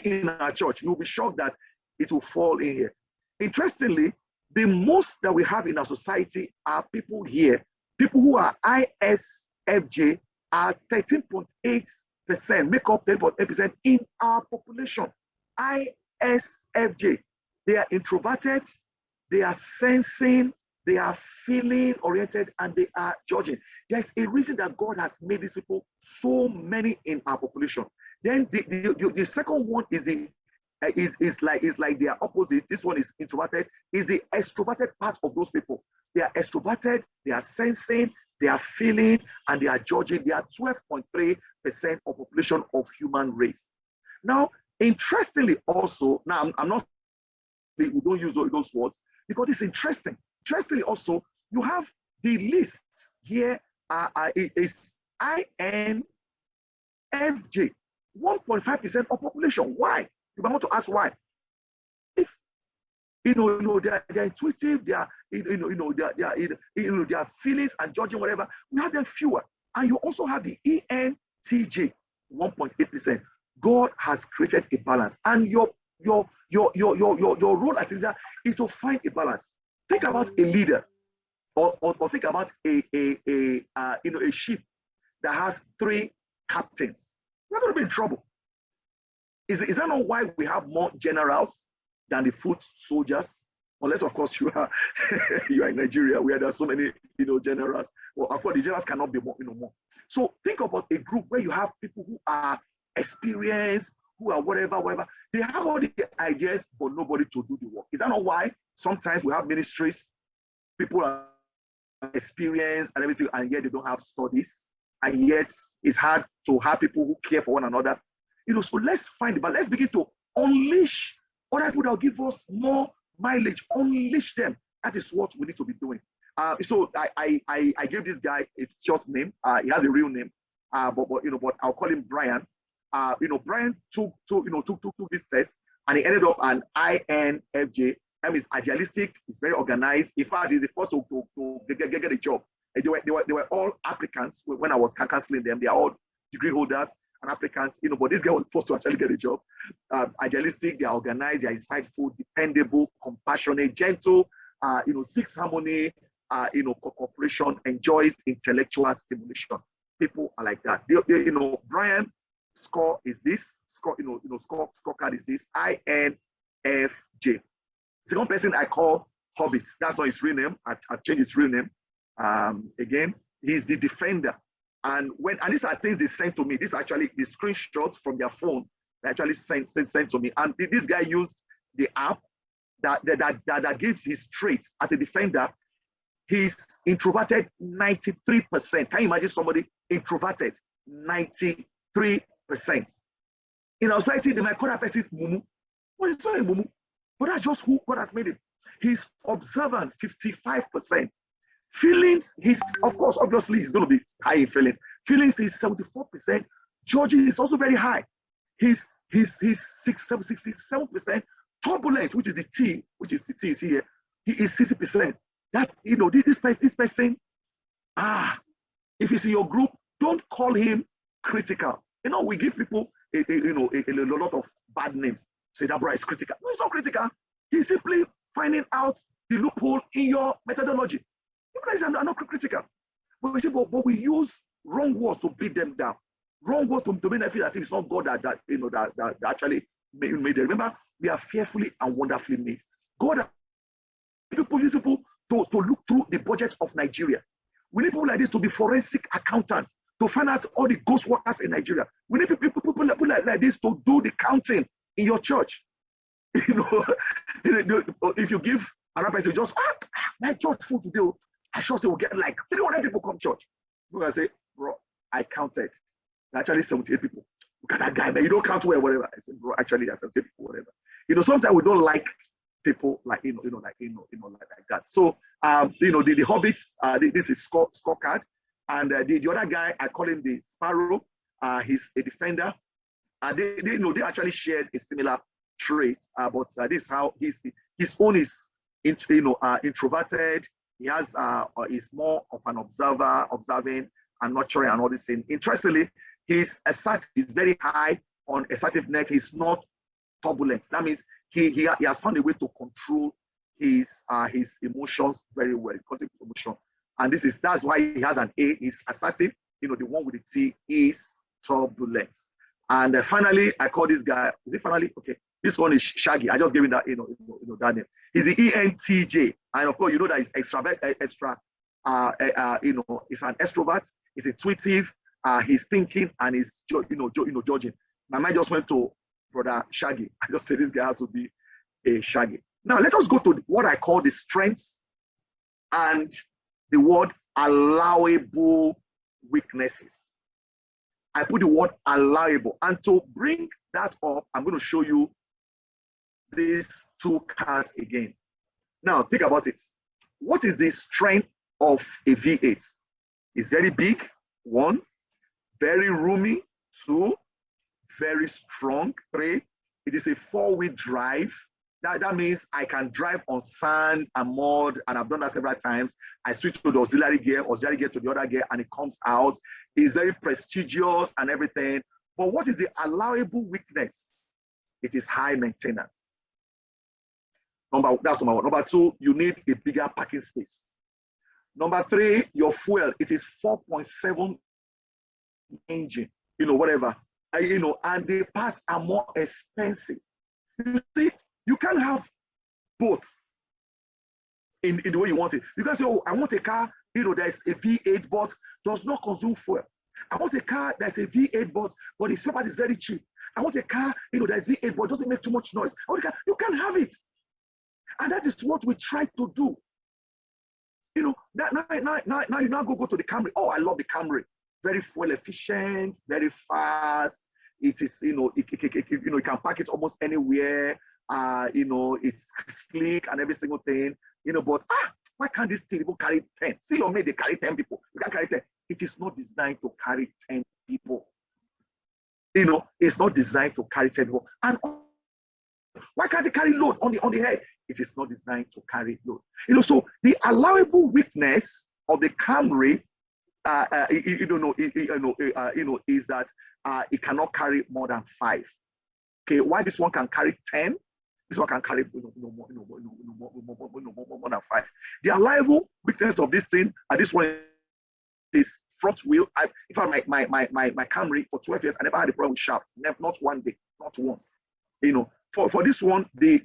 in our church, you'll be shocked that it will fall in here. Interestingly, The most that we have in our society are people here. People who are ISFJ are 13.8%, make up 10.8% in our population. ISFJ, they are introverted, they are sensing, they are feeling oriented, and they are judging. There's a reason that God has made these people so many in our population. Then the second one is like their opposite. This one is introverted, is the extroverted part of those people. They are extroverted, they are sensing, they are feeling, and they are judging. They are 12.3% of population of human race. Now, interestingly also, now I'm not, we don't use those words because it's interesting. Interestingly also, you have the list here is INFJ, 1.5% of population. Why? You might want to ask why. If they're intuitive, they are their feelings and judging whatever, we have them fewer. And you also have the ENTJ, 1.8%. God has created a balance, and your role as a leader is to find a balance. Think about a leader, or think about a ship that has 3 captains. We're going to be in trouble. Is that not why we have more generals than the foot soldiers? Unless, of course, you are you are in Nigeria, where there are so many generals. Well, of course, the generals cannot be more. So think about a group where you have people who are experienced, who are whatever. They have all the ideas, but nobody to do the work. Is that not why sometimes we have ministries, people are experienced and everything, and yet they don't have studies, and yet it's hard to have people who care for one another. So let's find it, but let's begin to unleash other people that will give us more mileage. Unleash them. That is what we need to be doing. So I gave this guy a short name. He has a real name, but I'll call him Brian. Brian took this test, and he ended up an INFJ. That means idealistic. He's very organized. In fact, he's the first to get a job. They were all applicants when I was counseling them. They are all degree holders and applicants, but this guy was forced to actually get a job. Idealistic, they are organized, they are insightful, dependable, compassionate, gentle, seeks harmony, cooperation, enjoys intellectual stimulation. People are like that. Brian score is this, scorecard is this, INFJ. Second person I call Hobbit. That's not his real name. I've changed his real name. Again, he's the defender. And these are things they sent to me. This actually the screenshots from their phone. They actually sent to me. And this guy used the app that gives his traits as a defender. He's introverted 93%. Can you imagine somebody introverted 93%? In our society, they might call that person mumu. Well, it's not a mumu, but that's just who God has made him. He's observant 55%. Feelings, obviously, he's going to be high in feelings. Feelings is 74%. Judging is also very high. He's 67%. Turbulent, which is the T you see here, he is 60%. That, this person, if he's in your group, don't call him critical. We give people a lot of bad names. Say that bro is critical. No, he's not critical. He's simply finding out the loophole in your methodology. You guys are not critical, but we use wrong words to beat them down. Wrong words to make them feel as if it's not God that actually made them. Remember, we are fearfully and wonderfully made. God, people to look through the budget of Nigeria. We need people like this to be forensic accountants to find out all the ghost workers in Nigeria. We need people like this to do the counting in your church. If you give another person just my church full today, I sure say we'll get like 300 people come church. You're gonna say, bro, I counted. Actually 78 people. Look at that guy, man. You don't count well, whatever. I said, bro, actually there's 78 people, whatever. Sometimes we don't like people like like that. So the hobbits, this is scorecard. And the other guy, I call him the Sparrow. He's a defender. They actually shared a similar trait, but this is how his own is introverted. He has is more of an observer, observing and nurturing and all this thing. Interestingly, he's very high on assertiveness. He's not turbulent. That means he has found a way to control his emotions very well. He contains emotion. And that's why he has an A. He's assertive. The one with the T is turbulent. And finally, I call this guy, is it finally? Okay. This one is Shaggy. I just gave him that, that name. He's the ENTJ. And of course, you know that he's it's an extrovert. He's intuitive. He's thinking and he's, judging. My mind just went to Brother Shaggy. I just said this guy has to be a Shaggy. Now, let us go to what I call the strengths and the word allowable weaknesses. I put the word allowable. And to bring that up, I'm going to show you these two cars again. Now, think about it. What is the strength of a V8? It's very big, 1, very roomy, 2, very strong, 3. It is a 4-wheel drive. That means I can drive on sand and mud, and I've done that several times. I switch to the auxiliary gear to the other gear, and it comes out. It's very prestigious and everything. But what is the allowable weakness? It is high maintenance. That's number 1. Number 2, you need a bigger parking space. Number 3, your fuel. It is 4.7 engine, whatever. And the parts are more expensive. You see, you can't have both in the way you want it. You can say, oh, I want a car, there's a V8, but does not consume fuel. I want a car that's a V8, but the spare part is very cheap. I want a car, that's V8, but doesn't make too much noise. You can't have it. And that is what we try to do. Now you now go to the Camry. Oh, I love the Camry. Very fuel efficient, very fast. It is, you can park it almost anywhere. It's sleek and every single thing. But why can't this thing even carry 10? See, your mate, they carry 10 people. You can't carry 10. It is not designed to carry 10 people. It's not designed to carry 10 people. And why can't it carry load on the head? It is not designed to carry load. So the allowable weakness of the Camry, is that it cannot carry more than 5. Okay, why this one can carry 10? This one can carry more than 5. The allowable weakness of this thing, this one is front wheel. In fact, my Camry for 12 years, I never had a problem with shafts. Not one day, not once. For this one, the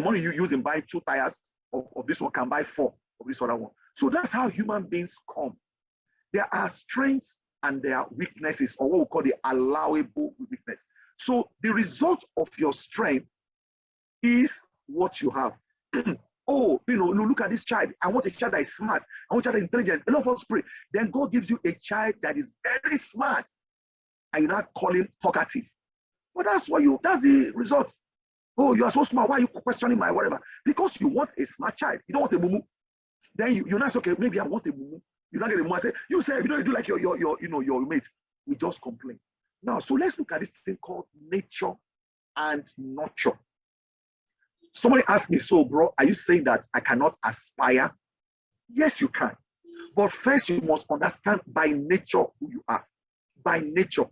money you use in buying 2 tires of this one can buy 4 of this other one. So that's how human beings come. There are strengths and there are weaknesses, or what we call the allowable weakness. So the result of your strength is what you have. Oh, look at this child. I want a child that is smart. I want a child that is intelligent. A lot of us pray. Then God gives you a child that is very smart, and you're not calling talkative. But that's the result. Oh, you are so smart. Why are you questioning my whatever? Because you want a smart child. You don't want a mumu. Then you're not okay. Maybe I want a mumu. You don't get a mumu. I say, you do like your mate. We just complain. Now, so let's look at this thing called nature and nurture. Somebody asked me, so bro, are you saying that I cannot aspire? Yes, you can. But first, you must understand by nature who you are. By nature.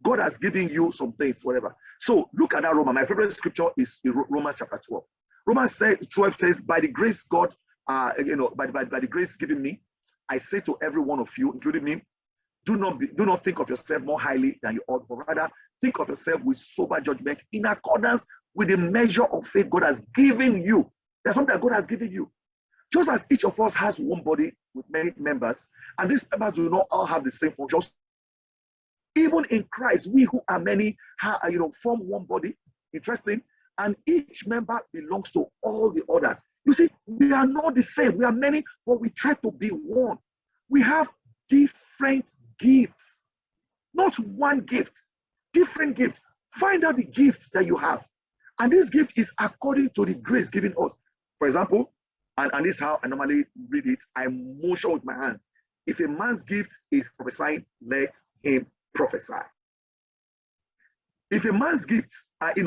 God has given you some things, whatever. So look at that Romans. My favorite scripture is Romans chapter 12. Romans 12 says, by the grace God, by the grace given me, I say to every one of you, including me, do not think of yourself more highly than you ought, but rather think of yourself with sober judgment in accordance with the measure of faith God has given you. There's something that God has given you. Just as each of us has one body with many members, and these members do not all have the same functions. Even in Christ, we who are many, form one body. Interesting. And each member belongs to all the others. You see, we are not the same. We are many, but we try to be one. We have different gifts. Not one gift, different gifts. Find out the gifts that you have. And this gift is according to the grace given us. For example, and this is how I normally read it, I motion with my hand. If a man's gift is prophesying, let him prophesy. If a man's gifts, let him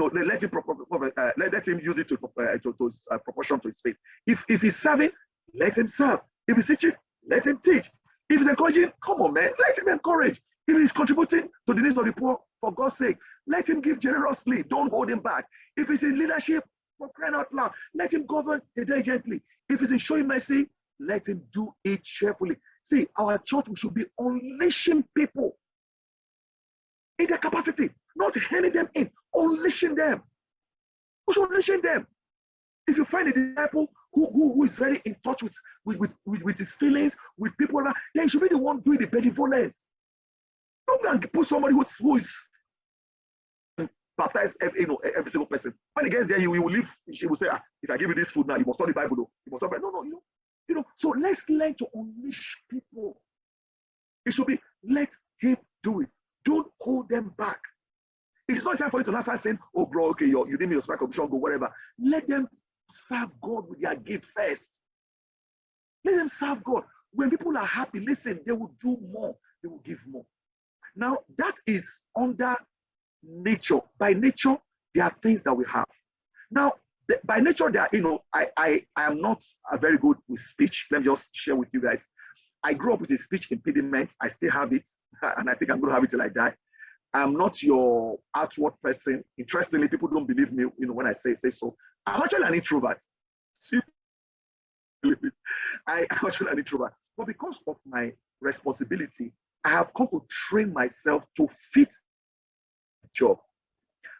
use it to proportion to his faith. If he's serving, let him serve. If he's teaching, let him teach. If he's encouraging, come on, man, let him encourage. If he's contributing to the needs of the poor, for God's sake, let him give generously. Don't hold him back. If he's in leadership, For crying out loud, let him govern diligently. If it's in showing mercy, let him do it cheerfully. See, our church, we should be unleashing people in their capacity, not handing them in, unleashing them. We should unleashing them. If you find a disciple who is very in touch with his feelings, with people, then he should be the one doing the benevolence. Don't go and put somebody who is baptize every single person. When he gets there, he will leave. He will say, if I give you this food now, you must study the Bible though. You must study. No. So let's learn to unleash people. It should be, let him do it. Don't hold them back. It's not time for you to now start saying, oh bro, okay, you need me your spec commission, go whatever. Let them serve God with their gift first. Let them serve God. When people are happy, listen, they will do more. They will give more. Now, that is under nature. By nature, there are things that we have. Now, by nature, there are, I am not very good with speech. Let me just share with you guys. I grew up with a speech impediment. I still have it, and I think I'm going to have it till I die. I'm not your outward person. Interestingly, people don't believe me, when I say so. I'm actually an introvert. I'm actually an introvert. But because of my responsibility, I have come to train myself to fit the job.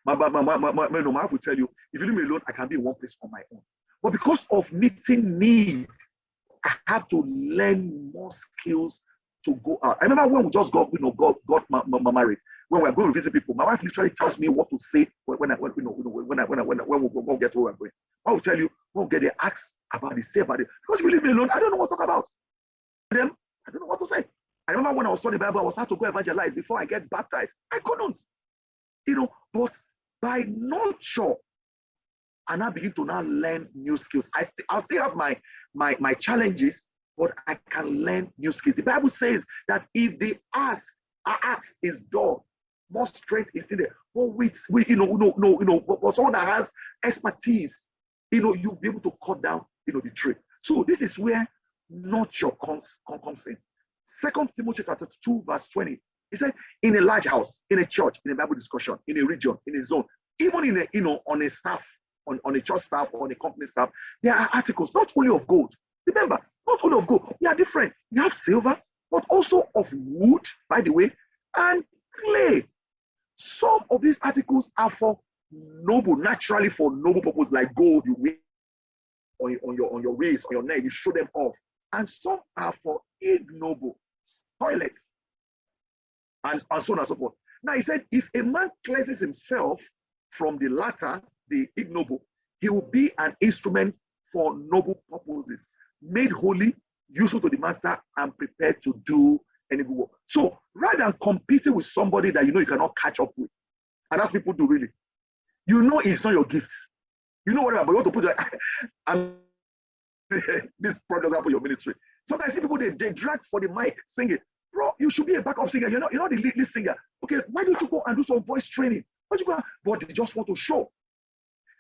My wife will tell you, if you leave me alone, I can be in one place on my own. But because of meeting need, I have to learn more skills to go out. I remember when we just got married, when we were going to visit people, my wife literally tells me what to say when we get to where we're going. I will tell you, when we get there, ask about it, say about it. Because if you leave me alone, I don't know what to talk about. Then I don't know what to say. I remember when I was studying the Bible, I was had to go evangelize before I get baptized. I couldn't. But by nature, and I begin to now learn new skills. I'll still have my challenges, but I can learn new skills. The Bible says that if the axe is dull, more strength is in there. But but someone that has expertise, you'll be able to cut down, the tree. So this is where nurture comes in. 2 Timothy chapter 2, verse 20. He said, in a large house, in a church, in a Bible discussion, in a region, in a zone, even in a, on a staff, on a church staff or on a company staff, there are articles not only of gold. Remember, not only of gold. They are different. You have silver, but also of wood, by the way, and clay. Some of these articles are naturally for noble purpose, like gold you wear on your waist, on your neck, you show them off. And some are for ignoble, toilets, and so on and so forth. Now he said, if a man cleanses himself from the latter, the ignoble, he will be an instrument for noble purposes, made holy, useful to the master, and prepared to do any good work. So rather than competing with somebody that you cannot catch up with, and that's people do really, it's not your gift. Whatever, but you want to put this product doesn't for your ministry. Sometimes I see people, they drag for the mic singing. Bro, you should be a backup singer. You're not the lead singer. Okay, why don't you go and do some voice training? Why don't you go? But they just want to show.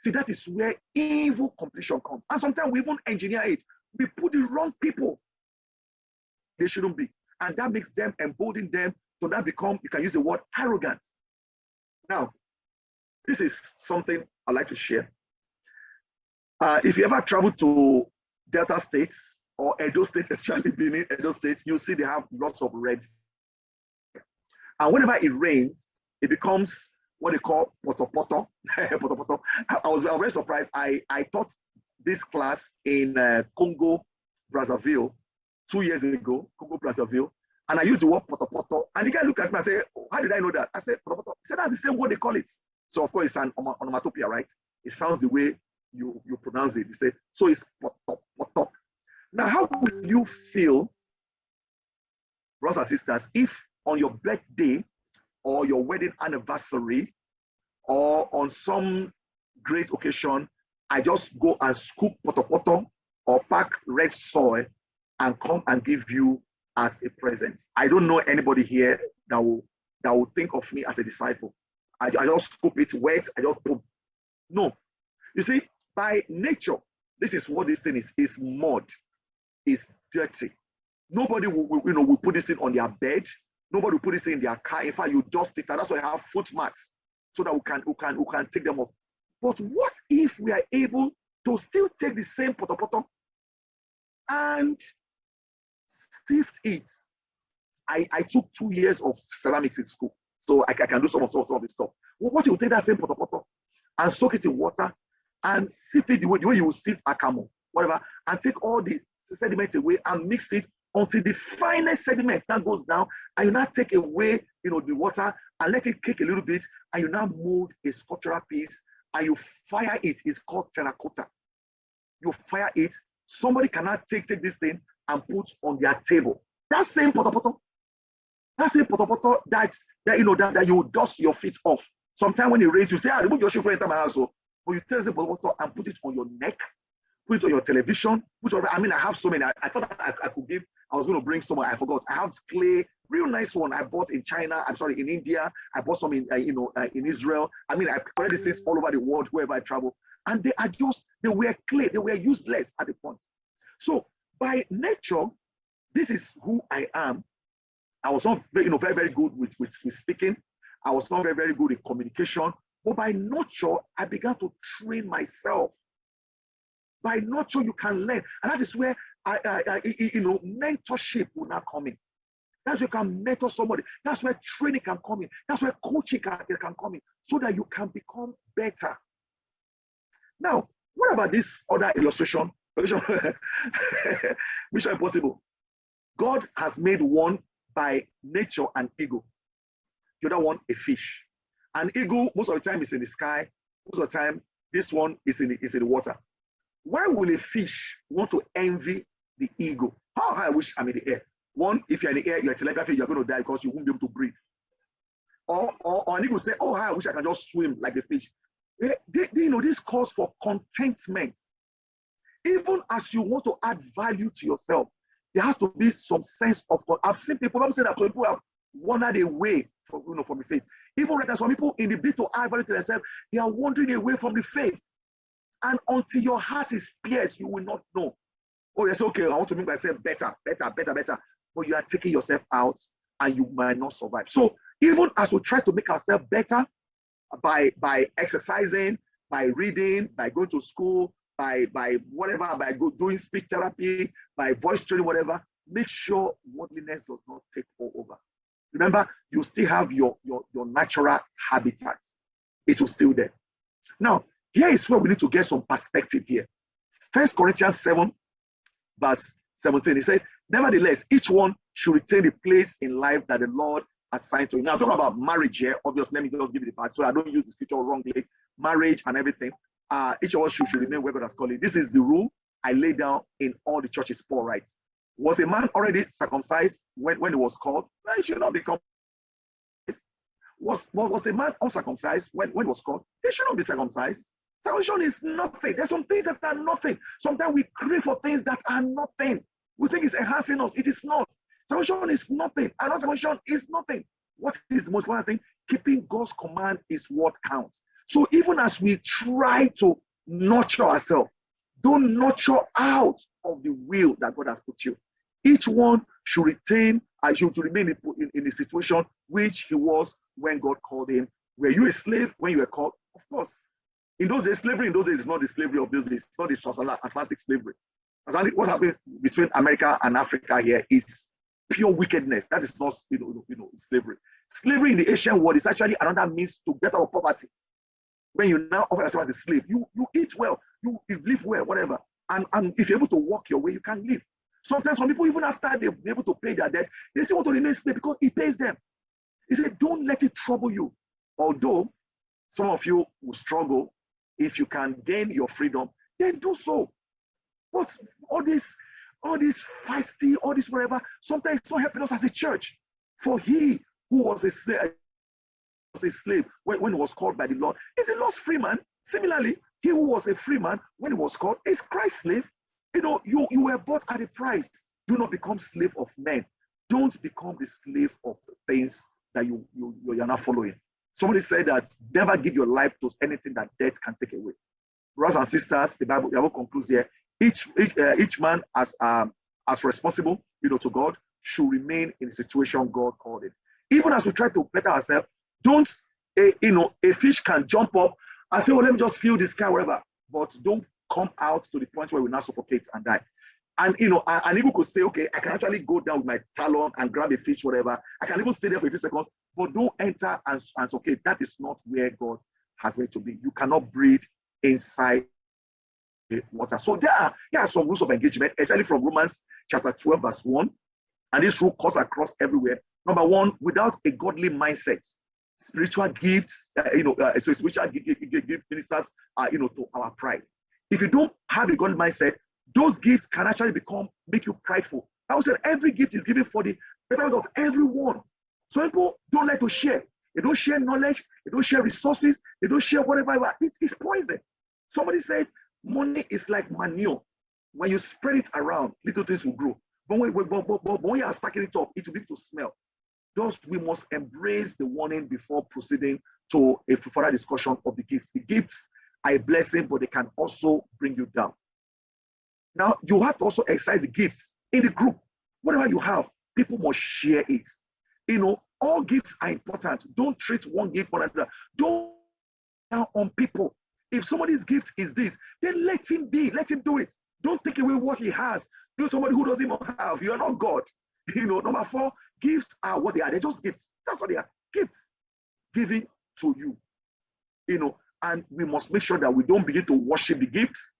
See, that is where evil competition comes. And sometimes we even engineer it. We put the wrong people. They shouldn't be. And that makes them, embolden them to now become, you can use the word arrogance. Now, this is something I'd like to share. If you ever travel to Delta states or Edo State, especially Benin, Edo State, you'll see they have lots of red. And whenever it rains, it becomes what they call poto poto. Poto poto. I was very surprised. I taught this class in Congo, Brazzaville, 2 years ago, Congo, Brazzaville. And I used the word poto poto. And the guy looked at me and said, how did I know that? I said, poto poto. He said, that's the same word they call it. So of course it's an onomatopoeia, right? It sounds the way you pronounce it. He said, so it's poto poto. Now, how will you feel, brothers and sisters, if on your birthday or your wedding anniversary or on some great occasion, I just go and scoop poto poto or pack red soil and come and give you as a present? I don't know anybody here that will think of me as a disciple. I just scoop it wet, I just boom. No. You see, by nature, this is what this thing is. It's mud. It's dirty. Nobody will put this thing on their bed. Nobody will put this in their car. In fact, you dust it, and that's why I have foot mats so that we can take them off. But what if we are able to still take the same potopoto and sift it? I took 2 years of ceramics in school, so I can do some of this stuff. What you take that same potopoto and soak it in water and sift it the way you will sift akamo, whatever, and take all the sediments away and mix it until the finest sediment that goes down, and you now take away, the water and let it cake a little bit, and you now mold a sculptural piece and you fire it. It's called terracotta. You fire it. Somebody cannot take this thing and put on their table. That same potopoto, that you dust your feet off. Sometimes when you raise, you say, remove your shoe for enter my house. But you take the potopoto and put it on your neck, put it on your television. I have so many. I thought I could give. I was going to bring some. I forgot. I have clay, real nice one. I bought in China. I'm sorry, in India. I bought some in in Israel. I collected things all over the world wherever I travel. And they were clay. They were useless at the point. So by nature, this is who I am. I was not very, very good with speaking. I was not very, very good in communication. But by nature, I began to train myself. By nature, you can learn. And that is where mentorship will not come in. That's where you can mentor somebody. That's where training can come in. That's where coaching can come in, so that you can become better. Now, what about this other illustration? Mission Impossible. God has made one by nature an eagle. The other one a fish. An eagle, most of the time, is in the sky. Most of the time, this one is in the water. Why will a fish want to envy the eagle? How I wish I'm in the air. One, if you're in the air, you're a telegraphy, you're going to die because you won't be able to breathe. Or an eagle say, oh, I wish I can just swim like the fish. This calls for contentment. Even as you want to add value to yourself, there has to be some sense of. I've seen people say that people have wandered away from the faith. Even right now, some people in the bid to add value to themselves, they are wandering away from the faith. And until your heart is pierced, you will not know. Oh, yes, okay, I want to make myself better. But you are taking yourself out and you might not survive. So even as we try to make ourselves better by exercising, by reading, by going to school, by whatever, doing speech therapy, by voice training, whatever, make sure worldliness does not take over. Remember, you still have your natural habitat. It will still there. Now, here is where we need to get some perspective here. 1 Corinthians 7, verse 17, he said, nevertheless, each one should retain the place in life that the Lord assigned to him. Now, I'm talking about marriage here. Obviously, let me just give you the part so I don't use the scripture wrongly. Marriage and everything. Each of us should remain where God has called it. This is the rule I laid down in all the churches. Paul writes. Was a man already circumcised when he was called? No, he should not become. Was a man uncircumcised when he was called? He should not be circumcised. Salvation is nothing. There's some things that are nothing. Sometimes we crave for things that are nothing. We think it's enhancing us. It is not. Salvation is nothing. And salvation is nothing. What is the most important thing? Keeping God's command is what counts. So even as we try to nurture ourselves, don't nurture out of the will that God has put you. Each one should retain, should remain in the situation which he was when God called him. Were you a slave when you were called? Of course. In those days, slavery in those days is not the slavery of those days. It's not the transatlantic slavery. What happened between America and Africa here is pure wickedness. That is not slavery. Slavery in the ancient world is actually another means to get out of poverty. When you now offer yourself as a slave, you eat well, you live well, whatever. And if you're able to walk your way, you can live. Sometimes some people, even after they've been able to pay their debt, they still want to remain slave because it pays them. He said, don't let it trouble you. Although some of you will struggle, if you can gain your freedom, then do so. But all this fasting, all this whatever, sometimes it's not helping us as a church. For he who was a slave when he was called by the Lord is a lost free man. Similarly, he who was a free man when he was called is Christ's slave. You were bought at a price. Do not become slave of men. Don't become the slave of the things that you're not following. Somebody said that never give your life to anything that death can take away. Brothers and sisters, the Bible concludes here. Each man as responsible, to God, should remain in the situation God called it. Even as we try to better ourselves, don't, a fish can jump up I say, oh, let me just feel the sky, whatever. But don't come out to the point where we now suffocate and die. And an eagle could say, okay, I can actually go down with my talon and grab a fish, whatever. I can even stay there for a few seconds, but don't enter and okay, that is not where God has made to be. You cannot breathe inside the water. So there are some rules of engagement, especially from Romans chapter 12, verse 1. And this rule cuts across everywhere. Number one, without a godly mindset, spiritual gifts, so spiritual gift ministers are, to our pride. If you don't have a godly mindset, those gifts can actually make you prideful. I would say every gift is given for the betterment of everyone. So people don't like to share. They don't share knowledge. They don't share resources. They don't share whatever. It is poison. Somebody said money is like manure. When you spread it around, little things will grow. But when you are stacking it up, it will begin to smell. Thus, we must embrace the warning before proceeding to a further discussion of the gifts. The gifts are a blessing, but they can also bring you down. Now, you have to also exercise the gifts in the group. Whatever you have, people must share it. All gifts are important. Don't treat one gift for another. Don't down on people. If somebody's gift is this, then let him be. Let him do it. Don't take away what he has. Do somebody who doesn't even have. You are not God. Number 4, gifts are what they are. They're just gifts. That's what they are. Gifts given to you. And we must make sure that we don't begin to worship the gifts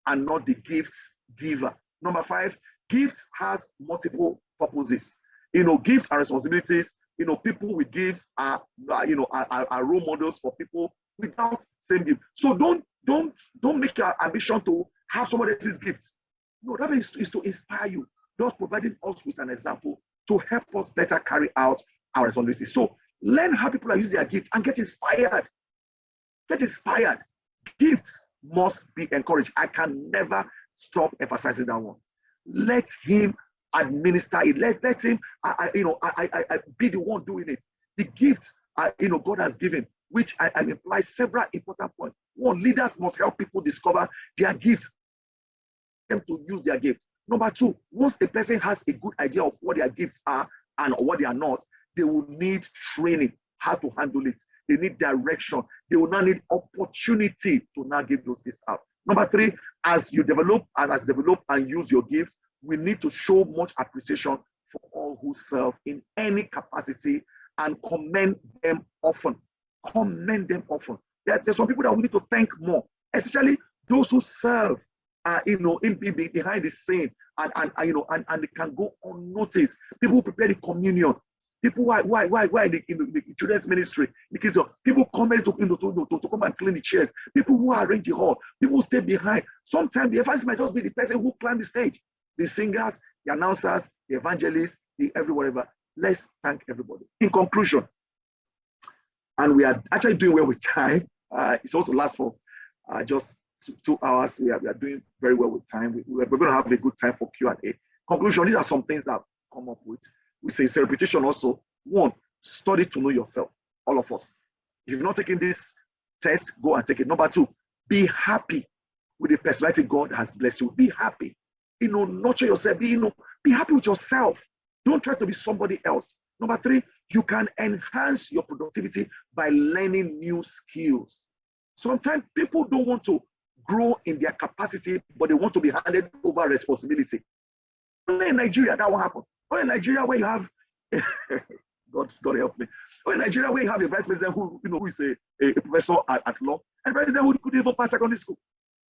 and not the gifts giver. Number 5, gifts has multiple purposes. Gifts and responsibilities. People with gifts are role models for people without same gift. So don't make your ambition to have somebody else's gifts. No, that is to inspire you. Thus providing us with an example to help us better carry out our responsibilities. So learn how people are using their gift and get inspired. Get inspired. Gifts must be encouraged. I can never stop emphasizing that one. Let him administer it. Let him be the one doing it. The gifts God has given, which I imply several important points. One, leaders must help people discover their gifts, them to use their gifts. Number 2, once a person has a good idea of what their gifts are and what they are not, they will need training, how to handle it. They need direction. They will now need opportunity to now give those gifts out. Number 3, as you develop and use your gifts, we need to show much appreciation for all who serve in any capacity and commend them often. Commend them often. There's some people that we need to thank more, especially those who serve behind the scene and they can go unnoticed. People who prepare the communion, people who are in the children's ministry, because people come in to come and clean the chairs, people who arrange the hall, people who stay behind. Sometimes the evangelist might just be the person who climbed the stage, the singers, the announcers, the evangelists, the whatever. Let's thank everybody. In conclusion, and we are actually doing well with time. It's also last for just 2 hours. We are doing very well with time. We're going to have a good time for Q&A. Conclusion, these are some things that I've come up with. We say it's a repetition also. 1, study to know yourself, all of us. If you've not taken this test, go and take it. Number 2, be happy with the personality God has blessed you. Be happy. Nurture yourself. Be happy with yourself. Don't try to be somebody else. Number 3, you can enhance your productivity by learning new skills. Sometimes people don't want to grow in their capacity, but they want to be handed over responsibility. Only in Nigeria, that will happen. Only in Nigeria, where you have, God help me. Only in Nigeria, where you have a vice president who is a professor at law, and a president who could even pass secondary school.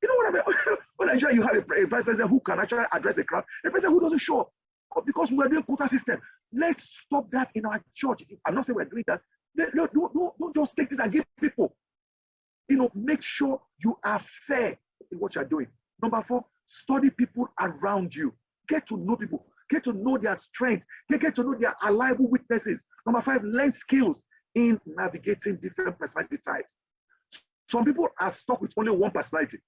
You know what I mean? In Nigeria, you have a vice president who can actually address a crowd, a president who doesn't show up. Because we are doing quota system. Let's stop that in our church. I'm not saying we're doing that. Don't just take this and give people. Make sure you are fair in what you're doing. Number 4, study people around you. Get to know people. Get to know their strengths. Get to know their allowable weaknesses. Number 5, learn skills in navigating different personality types. Some people are stuck with only one personality.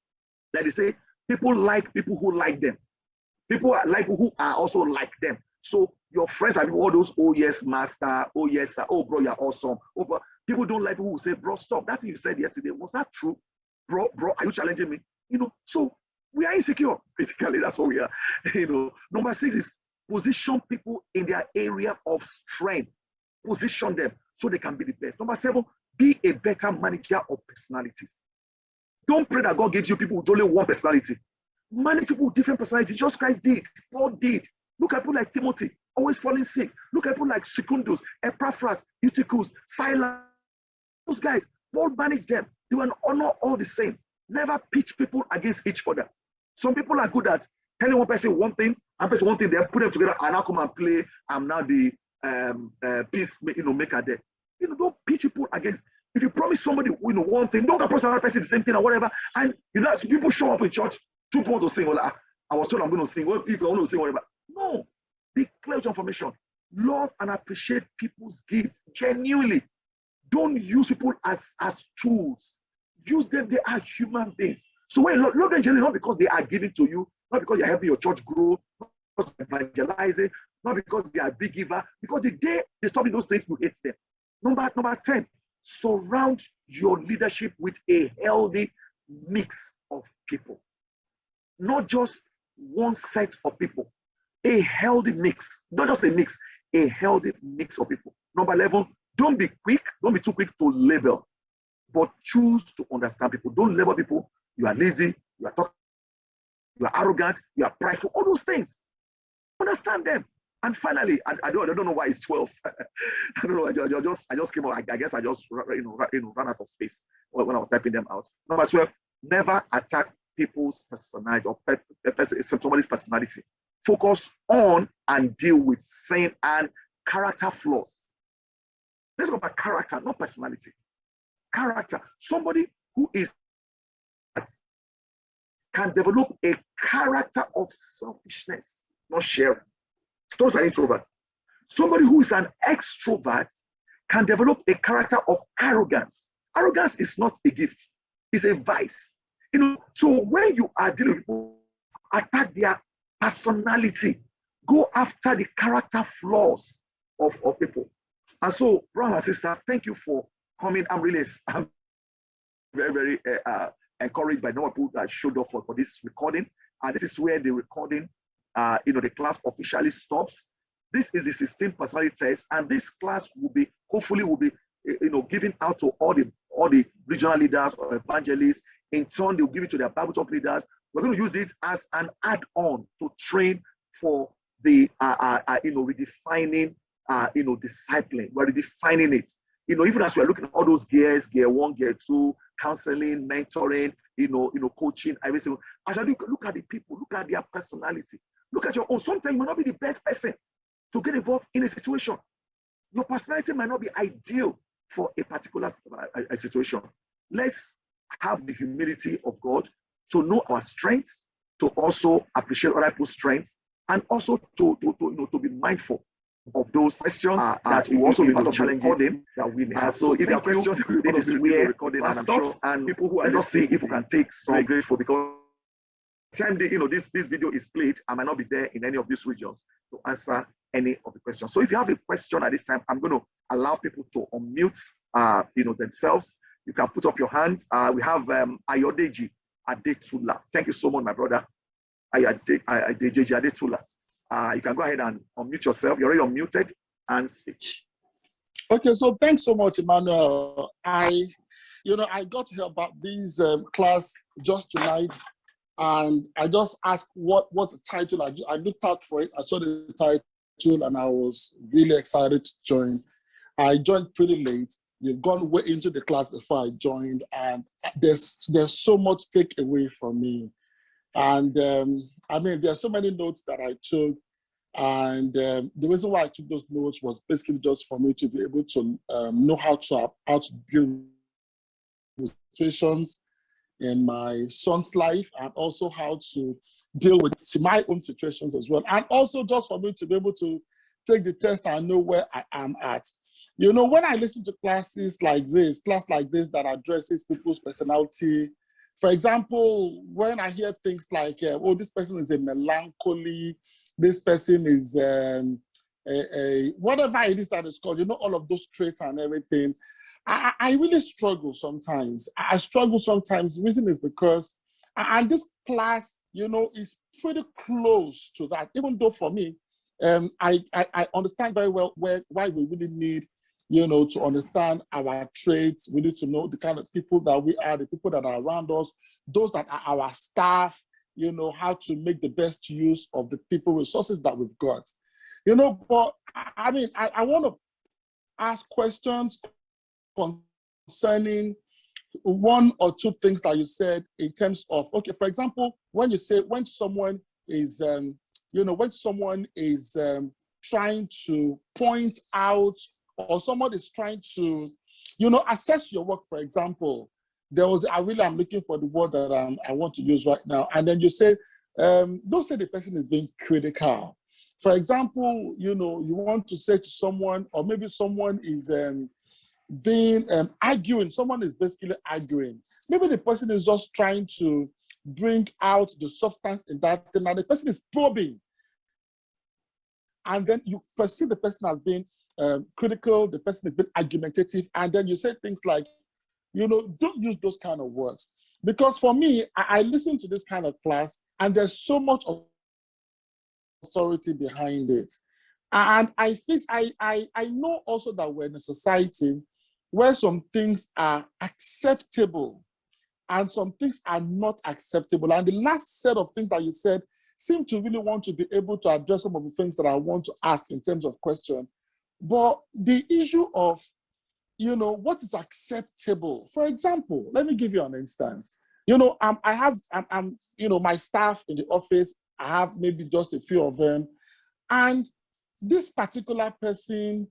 Like they say, people like people who like them. People are like people who are also like them. So your friends are all those, oh yes, master, oh yes, sir, oh bro, you're awesome. Oh, bro. People don't like people who say, bro, stop. That thing you said yesterday, was that true? Bro, are you challenging me? So we are insecure. Basically, that's what we are. Number 6 is position people in their area of strength. Position them so they can be the best. Number 7, be a better manager of personalities. Don't pray that God gives you people with only one personality. Manage people with different personalities. Jesus Christ did. Paul did. Look at people like Timothy, always falling sick. Look at people like Secundus, Epaphras, Eutychus, Silas. Those guys, Paul managed them. They were honor all the same. Never pitch people against each other. Some people are good at telling one person one thing, and person one thing, they put them together and now come and play. I'm now the peace, maker there. Don't pitch people against. If you promise somebody, one thing, don't promise another person the same thing or whatever. And so people show up in church, 2 people want to sing. Well, I was told I'm going to sing. Well, if I want to sing, whatever. No, be clear with information. Love and appreciate people's gifts genuinely. Don't use people as tools. Use them, they are human beings. So when you love them genuinely, not because they are giving to you, not because you're helping your church grow, not because you're evangelizing, not because they are a big giver, because the day they stop doing those things, you hate them. Number 10, surround your leadership with a healthy mix of people. Not just one set of people. A healthy mix. Not just a mix, a healthy mix of people. Number 11, don't be too quick to label, but choose to understand people. Don't label people. You are lazy, you are talking, you are arrogant, you are prideful, all those things. Understand them. And finally, I don't know why it's 12. I don't know. I just came out. I guess I just ran out of space when I was typing them out. Number 12, never attack people's personality or somebody's personality. Focus on and deal with sin and character flaws. Let's go about character, not personality. Character. Somebody who can develop a character of selfishness, not sharing. Those are introverts. Somebody who is an extrovert can develop a character of arrogance. Arrogance is not a gift, it's a vice. So when you are dealing with people, attack their personality, go after the character flaws of people. And so, brothers and sisters, thank you for coming. I'm very, very encouraged by the number of people that showed up for this recording. And this is where the recording, the class officially stops. This is the 16th personality test, and this class hopefully will be given out to all the regional leaders or evangelists. In turn, they'll give it to their Bible talk leaders. We're going to use it as an add-on to train for the redefining discipline. We're redefining it. Even as we're looking at all those gears, gear 1, gear 2, counseling, mentoring, coaching, everything. As I look at the people, look at their personality, look at your own. Sometimes you might not be the best person to get involved in a situation. Your personality might not be ideal for a particular situation. Let's have the humility of God to know our strengths, to also appreciate other people's strengths, and also to be mindful of those questions that will also be part of challenges that we may have. So if you have questions, this is where recording and people who are just see if we can take some. Very grateful because time this video is played, I might not be there in any of these regions to answer any of the questions. So if you have a question at this time, I'm going to allow people to unmute themselves. You can put up your hand. We have Ayodeji Adetula. Thank you so much, my brother. Ayodeji Adetula. You can go ahead and unmute yourself. You're already unmuted and speak. Okay, so thanks so much, Emmanuel. I got to hear about this class just tonight, and I just asked what's the title. I looked out for it. I saw the title, and I was really excited to join. I joined pretty late. You've gone way into the class before I joined, and there's so much takeaway from me. And there's so many notes that I took, and the reason why I took those notes was basically just for me to be able to know how to deal with situations in my son's life, and also how to deal with my own situations as well, and also just for me to be able to take the test and know where I am at. When I listen to class like this that addresses people's personality. For example, when I hear things like, this person is a melancholy, this person is whatever it is that is called, all of those traits and everything, I really struggle sometimes. I struggle sometimes. The reason is because, and this class, is pretty close to that, even though for me, I understand very well why we really need to understand our traits. We need to know the kind of people that we are, the people that are around us, those that are our staff, how to make the best use of the people resources that we've got. But I mean, I want to ask questions concerning one or two things that you said in terms of, okay, for example, when you say when someone is, trying to point out, or someone is trying to, assess your work, for example, I'm looking for the word that I want to use right now. And then you say, don't say the person is being critical. For example, you want to say to someone, or maybe someone is arguing, someone is basically arguing. Maybe the person is just trying to bring out the substance in that thing, and the person is probing. And then you perceive the person as being critical, the person has been argumentative, and then you say things like, don't use those kind of words. Because for me, I listen to this kind of class, and there's so much authority behind it. And I know also that we're in a society where some things are acceptable and some things are not acceptable. And the last set of things that you said seem to really want to be able to address some of the things that I want to ask in terms of question. But the issue of, what is acceptable? For example, let me give you an instance. I'm my staff in the office, I have maybe just a few of them. And this particular person,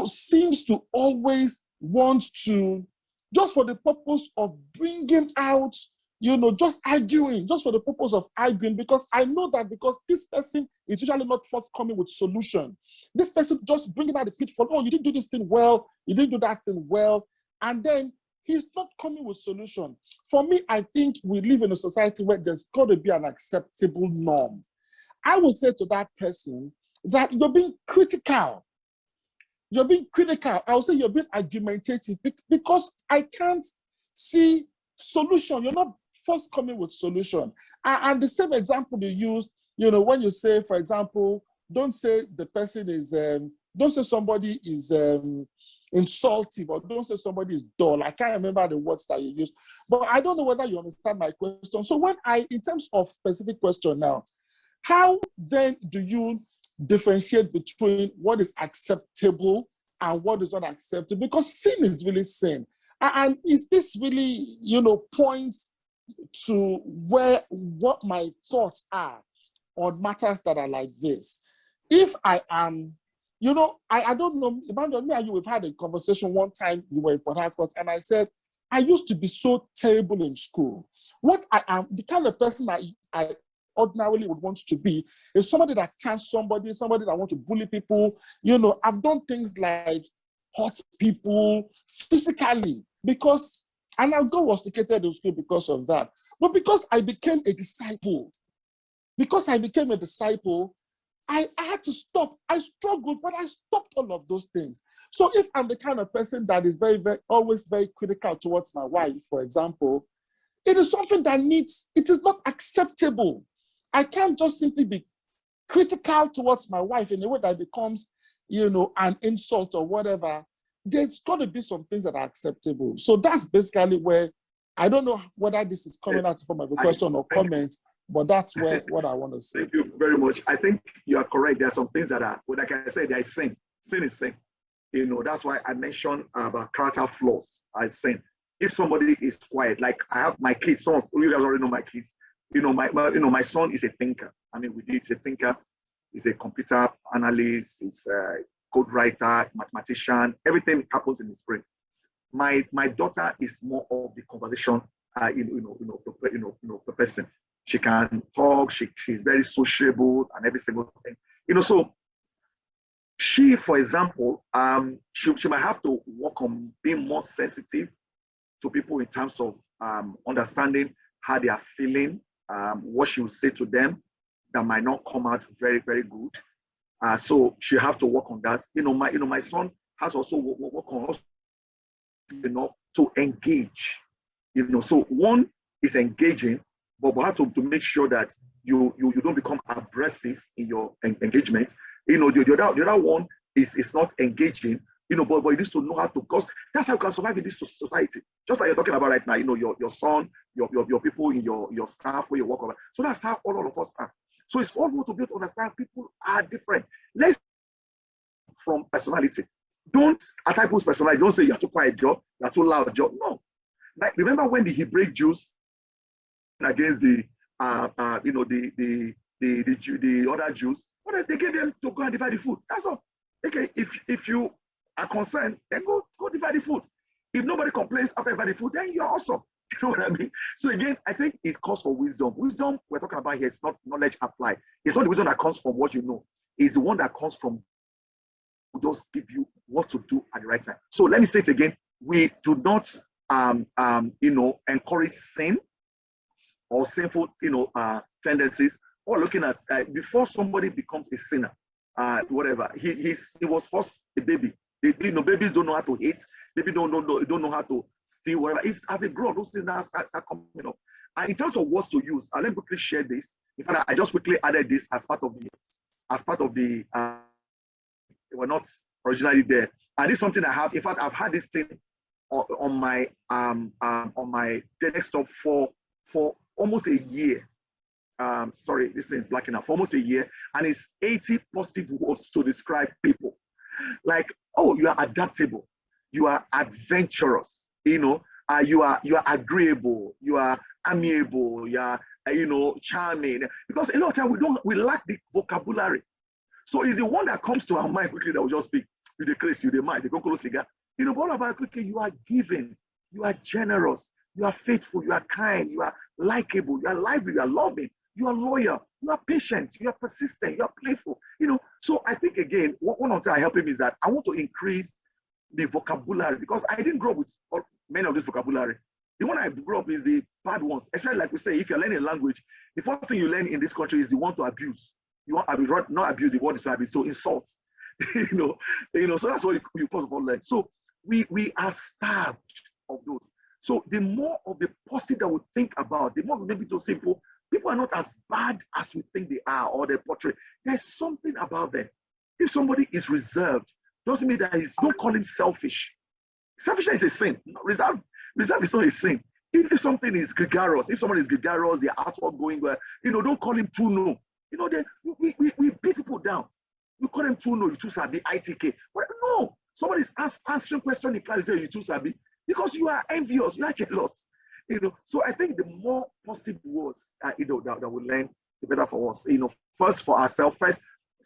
seems to always want to, just for the purpose of bringing out, just arguing, just for the purpose of arguing, because I know that because this person is usually not forthcoming with solution. This person just bringing out the pitfall, oh, you didn't do this thing well, you didn't do that thing well, and then he's not coming with solution. For me, I think we live in a society where there's got to be an acceptable norm. I will say to that person that you're being critical. You're being critical. I will say you're being argumentative because I can't see solution. You're not forthcoming with solution. And the same example you use, when you say, for example, don't say the person is, don't say somebody is insulting, or don't say somebody is dull. I can't remember the words that you use, but I don't know whether you understand my question. So in terms of specific question now, how then do you differentiate between what is acceptable and what is not acceptable? Because sin is really sin. And is this really, points to what my thoughts are on matters that are like this? If I am, I don't know, Emmanuel, me and you, we've had a conversation one time, you were in Port Harcourt, and I said, I used to be so terrible in school. What I am, the kind of person I ordinarily would want to be, is somebody that chants somebody that wants to bully people. I've done things like hurt people physically and our God was educated in school because of that. But because I became a disciple, I had to stop. I struggled, but I stopped all of those things. So if I'm the kind of person that is very, very, always very critical towards my wife, for example, it is something that it is not acceptable. I can't just simply be critical towards my wife in a way that becomes, an insult or whatever. There's got to be some things that are acceptable. So that's basically where, I don't know whether this is coming out from a question or comment, but that's what I want to say. Thank you very much. I think you are correct. There are some things that are, like I said, there is sin. Sin is sin. That's why I mentioned about character flaws as sin. If somebody is quiet, like I have my kids, some of you guys already know my kids. My son is a thinker. He's a thinker. He's a computer analyst. He's a code writer, mathematician. Everything happens in his brain. My daughter is more of the conversation, person. She can talk. She's very sociable and every single thing. So she, for example, she might have to work on being more sensitive to people in terms of understanding how they are feeling, what she will say to them that might not come out very, very good. So she have to work on that. My son has also worked on enough to engage. So one is engaging, but we have to make sure that you don't become aggressive in your engagement. The other one is not engaging, but you need to know how to, because that's how you can survive in this society. Just like you're talking about right now, your son, your people in your staff where you work over. So that's how all of us are. So it's all to be able to understand people are different. Let's from personality. Don't attack people's personality. Don't say you're too quiet, Joe. You're too loud, Joe. No. Like, remember when the Hebraic Jews against the other Jews? What they gave them to go and divide the food. That's all. Okay, if you are concerned, then go divide the food. If nobody complains after dividing the food, then you're awesome. You know what I mean? So again, I think it calls for wisdom. Wisdom we're talking about here is not knowledge applied. It's not the wisdom that comes from what you know. It's the one that comes from who just give you what to do at the right time. So let me say it again. We do not encourage sin or sinful tendencies. Or looking at before somebody becomes a sinner, whatever. He was first a baby. Babies don't know how to hate. Babies don't know how to steal, whatever. It's as they grow, those things now start coming up. And in terms of words to use, let me quickly share this. In fact, I just quickly added this as part of the they were not originally there. And this is something I have. In fact, I've had this thing on my desktop for almost a year. Sorry, this thing is blacking out for almost a year, and it's 80 positive words to describe people. Like, oh, you are adaptable, you are adventurous, you are agreeable, you are amiable, you are charming. Because a lot of time we lack the vocabulary. So it's the one that comes to our mind quickly that will just speak. You the crazy, you the mind, the go cigar. But all about quickly, you are giving, you are generous, you are faithful, you are kind, you are likable, you are lively, you are loving, you are loyal, you are patient, you are persistent, you are playful. So I think again, one of the things I help him is that I want to increase the vocabulary, because I didn't grow up with many of this vocabulary. The one I grew up is the bad ones, especially like we say, if you're learning a language, the first thing you learn in this country is the one to abuse. You want not abuse, the word is abuse, so insults. So that's what you first of all learn. So we are starved of those. So the more of the positive that we think about, the more we make it so simple. People are not as bad as we think they are or they portray. There's something about them. If somebody is reserved, doesn't mean that don't call him selfish. Selfishness is a sin. Reserve is not a sin. If something is gregarious, if someone is gregarious, they're outward going, don't call him too no. We beat people down. We call them too no, you too sabi, ITK. But no, somebody is answering question in class, you say you too sabi, because you are envious, you are jealous. So I think the more positive words that we learn, the better for us. First for ourselves, first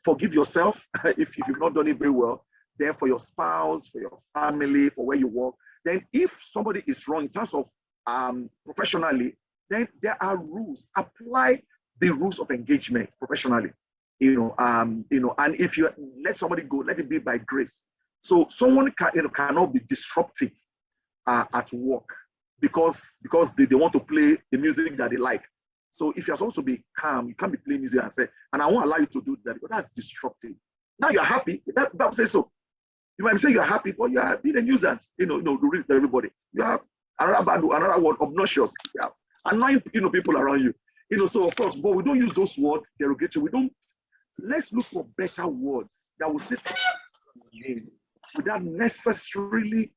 forgive yourself if you've not done it very well. Then for your spouse, for your family, for where you work. Then if somebody is wrong in terms of professionally, then there are rules. Apply the rules of engagement professionally. And if you let somebody go, let it be by grace. So someone cannot be disruptive at work because they want to play the music that they like. So if you're supposed to be calm, you can't be playing music and I won't allow you to do that because that's disruptive. Now you're happy, that Bible says so. You might say you're happy, but you are being a nuisance, to read to everybody. You have another word, obnoxious. Yeah. Annoying, people around you. So of course, but we don't use those words derogatory. Let's look for better words that will sit without necessarily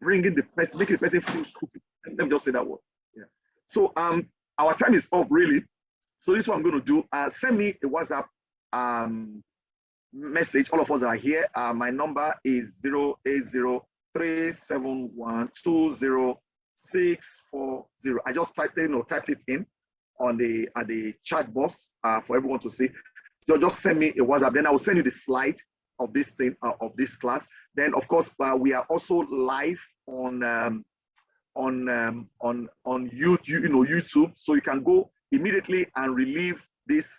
making the person feel stupid. Let me just say that word. Yeah. So our time is up really. So this is what I'm going to do. Send me a WhatsApp message. All of us that are here. My number is 08037120640. I just typed it in on the chat box for everyone to see. Just send me a WhatsApp. Then I will send you the slide of this thing of this class. Then of course we are also live on YouTube, so you can go immediately and relive this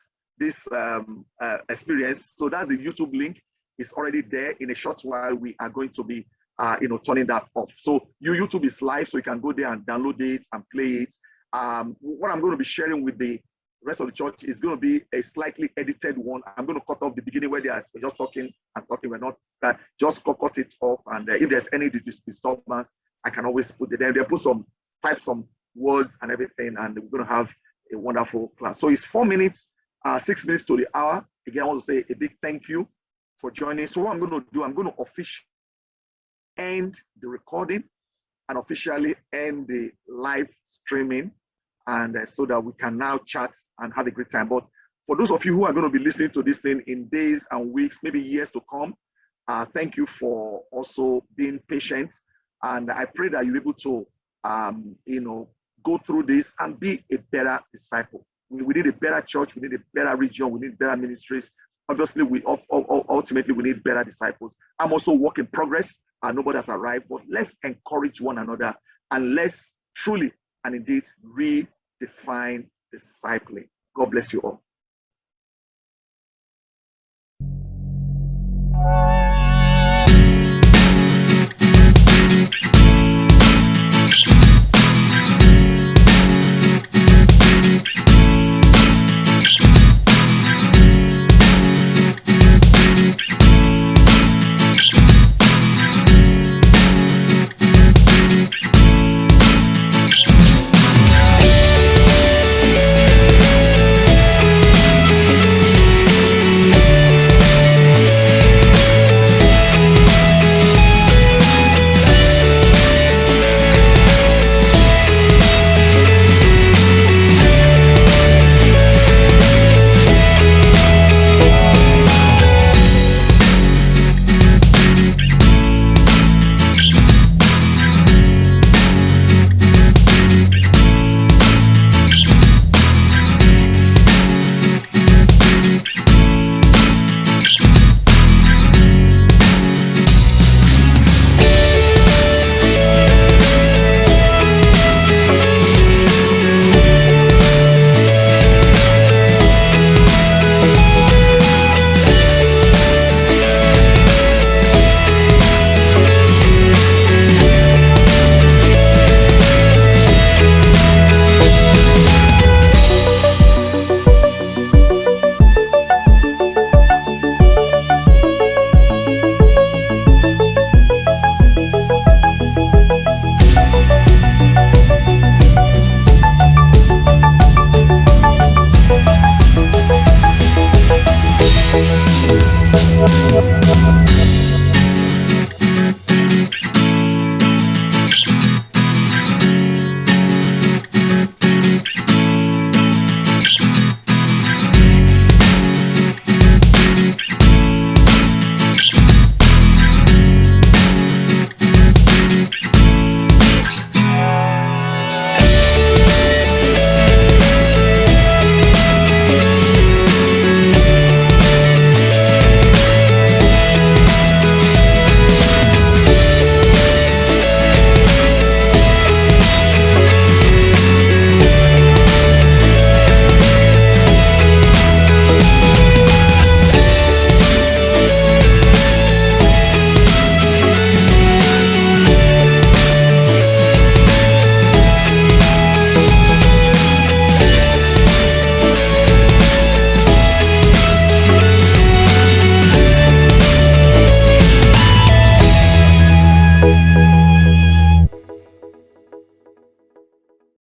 experience. So that's the YouTube link. It's already there. In a short while, we are going to be turning that off. So YouTube is live, so you can go there and download it and play it. What I'm going to be sharing with the rest of the church is going to be a slightly edited one. I'm going to cut off the beginning where we're just talking. We're not just cut it off. And if there's any disturbance, I can always put it there. They type some words and everything, and we're going to have a wonderful class. So it's 4 minutes, 6 minutes to the hour. Again, I want to say a big thank you for joining. So what I'm going to do, I'm going to officially end the recording and officially end the live streaming, and so that we can now chat and have a great time. But for those of you who are going to be listening to this thing in days and weeks, maybe years to come, thank you for also being patient. And I pray that you're able to, go through this and be a better disciple. We need a better church. We need a better region. We need better ministries. Obviously, ultimately we need better disciples. I'm also work in progress. Nobody has arrived, but let's encourage one another and let's truly and indeed redefine discipling. God bless you all.